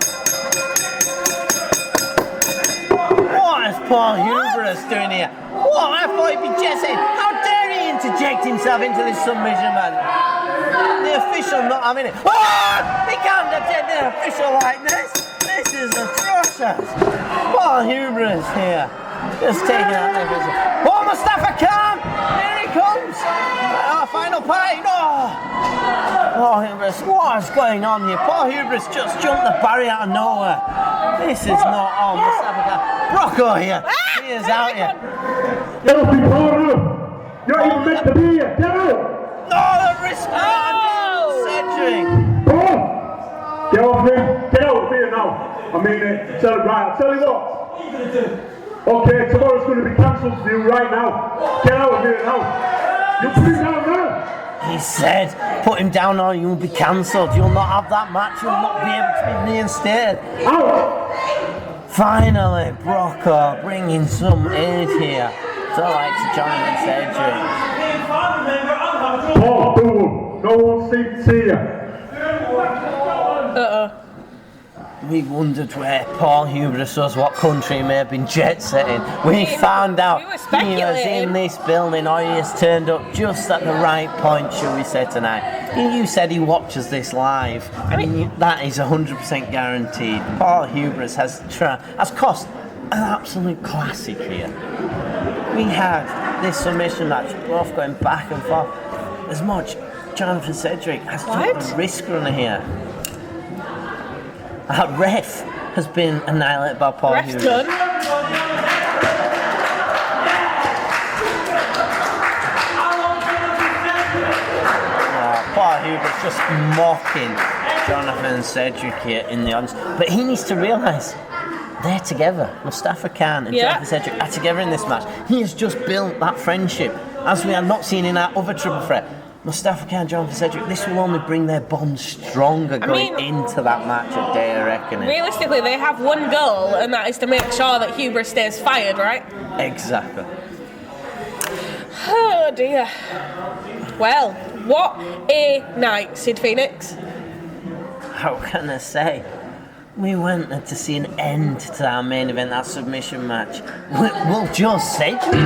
What is Paul Hubris doing here? What? I thought he'd be Jesse. How dare he interject himself into this submission match? The official not having it. Oh! He can't detect the official like this. This is atrocious. Paul Hubris here. Just taking out the official. Oh, Mustafa Khan! Here he comes! Our final party. No! Paul Hubris, what is going on here? Paul Hubris just jumped the barrier out of nowhere. This is not on. Mustafa Khan. Rocco here. He is out here. Get off me, Paul! You're not even meant to be here! Get out! No, the wrist guard! Cedric! Paul! Get off me! Get out of here now! I mean it. Tell it right. I'll tell you what. Okay, tomorrow's going to be cancelled for you right now. Get out of here now. You put him down now. He said, put him down or you'll be cancelled. You'll not have that match. You'll not be able to be reinstated. Out! Finally, Brocco bringing some aid here to the likes of Jonathan Cedric. Paul, no one seems to see you. We wondered where Paul Hubris was, what country he may have been jet setting. We found out we were he was speculating. in this building, or he has turned up just at the right point, shall we say, tonight. You said he watches this live. That is 100% guaranteed. Paul Hubris has cost an absolute classic here. We had this submission match, both going back and forth. As much, Jonathan Cedric has took the risk runner here. Ref has been annihilated by Paul Ref's Hubris. done. Paul Hubris just mocking Jonathan Cedric here in the audience. But he needs to realise they're together. Mustafa Khan and Jonathan Cedric are together in this match. He has just built that friendship, as we are not seeing in our other triple threat. Mustafa Khan, Jonathan Cedric, this will only bring their bond stronger going into that match at Day of Reckoning. Realistically, they have one goal, and that is to make sure that Hubris stays fired, right? Exactly. Oh dear. Well, what a night, Sid Phoenix. How can I say? We went to see an end to our main event, that submission match. We'll just say to you, be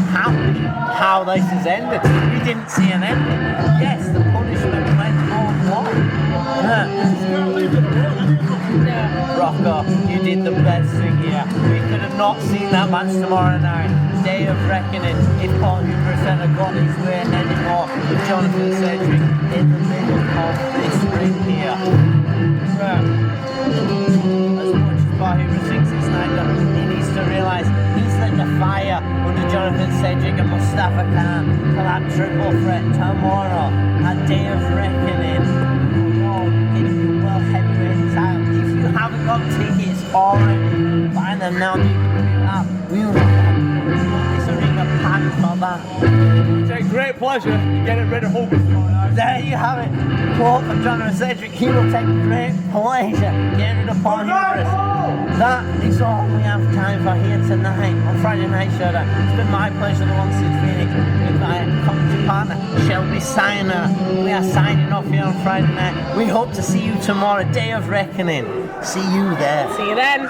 happy how this has ended. We didn't see an ending. Yes, the punishment went on. Rocco, you did the best thing here. We could have not seen that match tomorrow night. Day of Reckoning, if Paul Hubris had got his way anymore with Jonathan Cedric in the middle of this ring here. As much as Paul Hubris thinks it's night up, he needs to realise he's lit the fire under Jonathan Cedric and Mustafa Khan for that triple threat tomorrow at Day of Reckoning. Getting you world heavyweight title. If you haven't got tickets already, buy them now. We will it's a ring of packed for that. It's a great pleasure in getting rid of Hubris tomorrow night. There you have it. Quote from Jonathan Cedric. He will take great pleasure getting rid of Paul Hubris. That is all we have time for here tonight on Friday Night Showdown. It's been my pleasure to want Sid Phoenix with my commentary partner Shelby Signer. We are signing off here on Friday night. We hope to see you tomorrow, Day of Reckoning. See you there. See you then.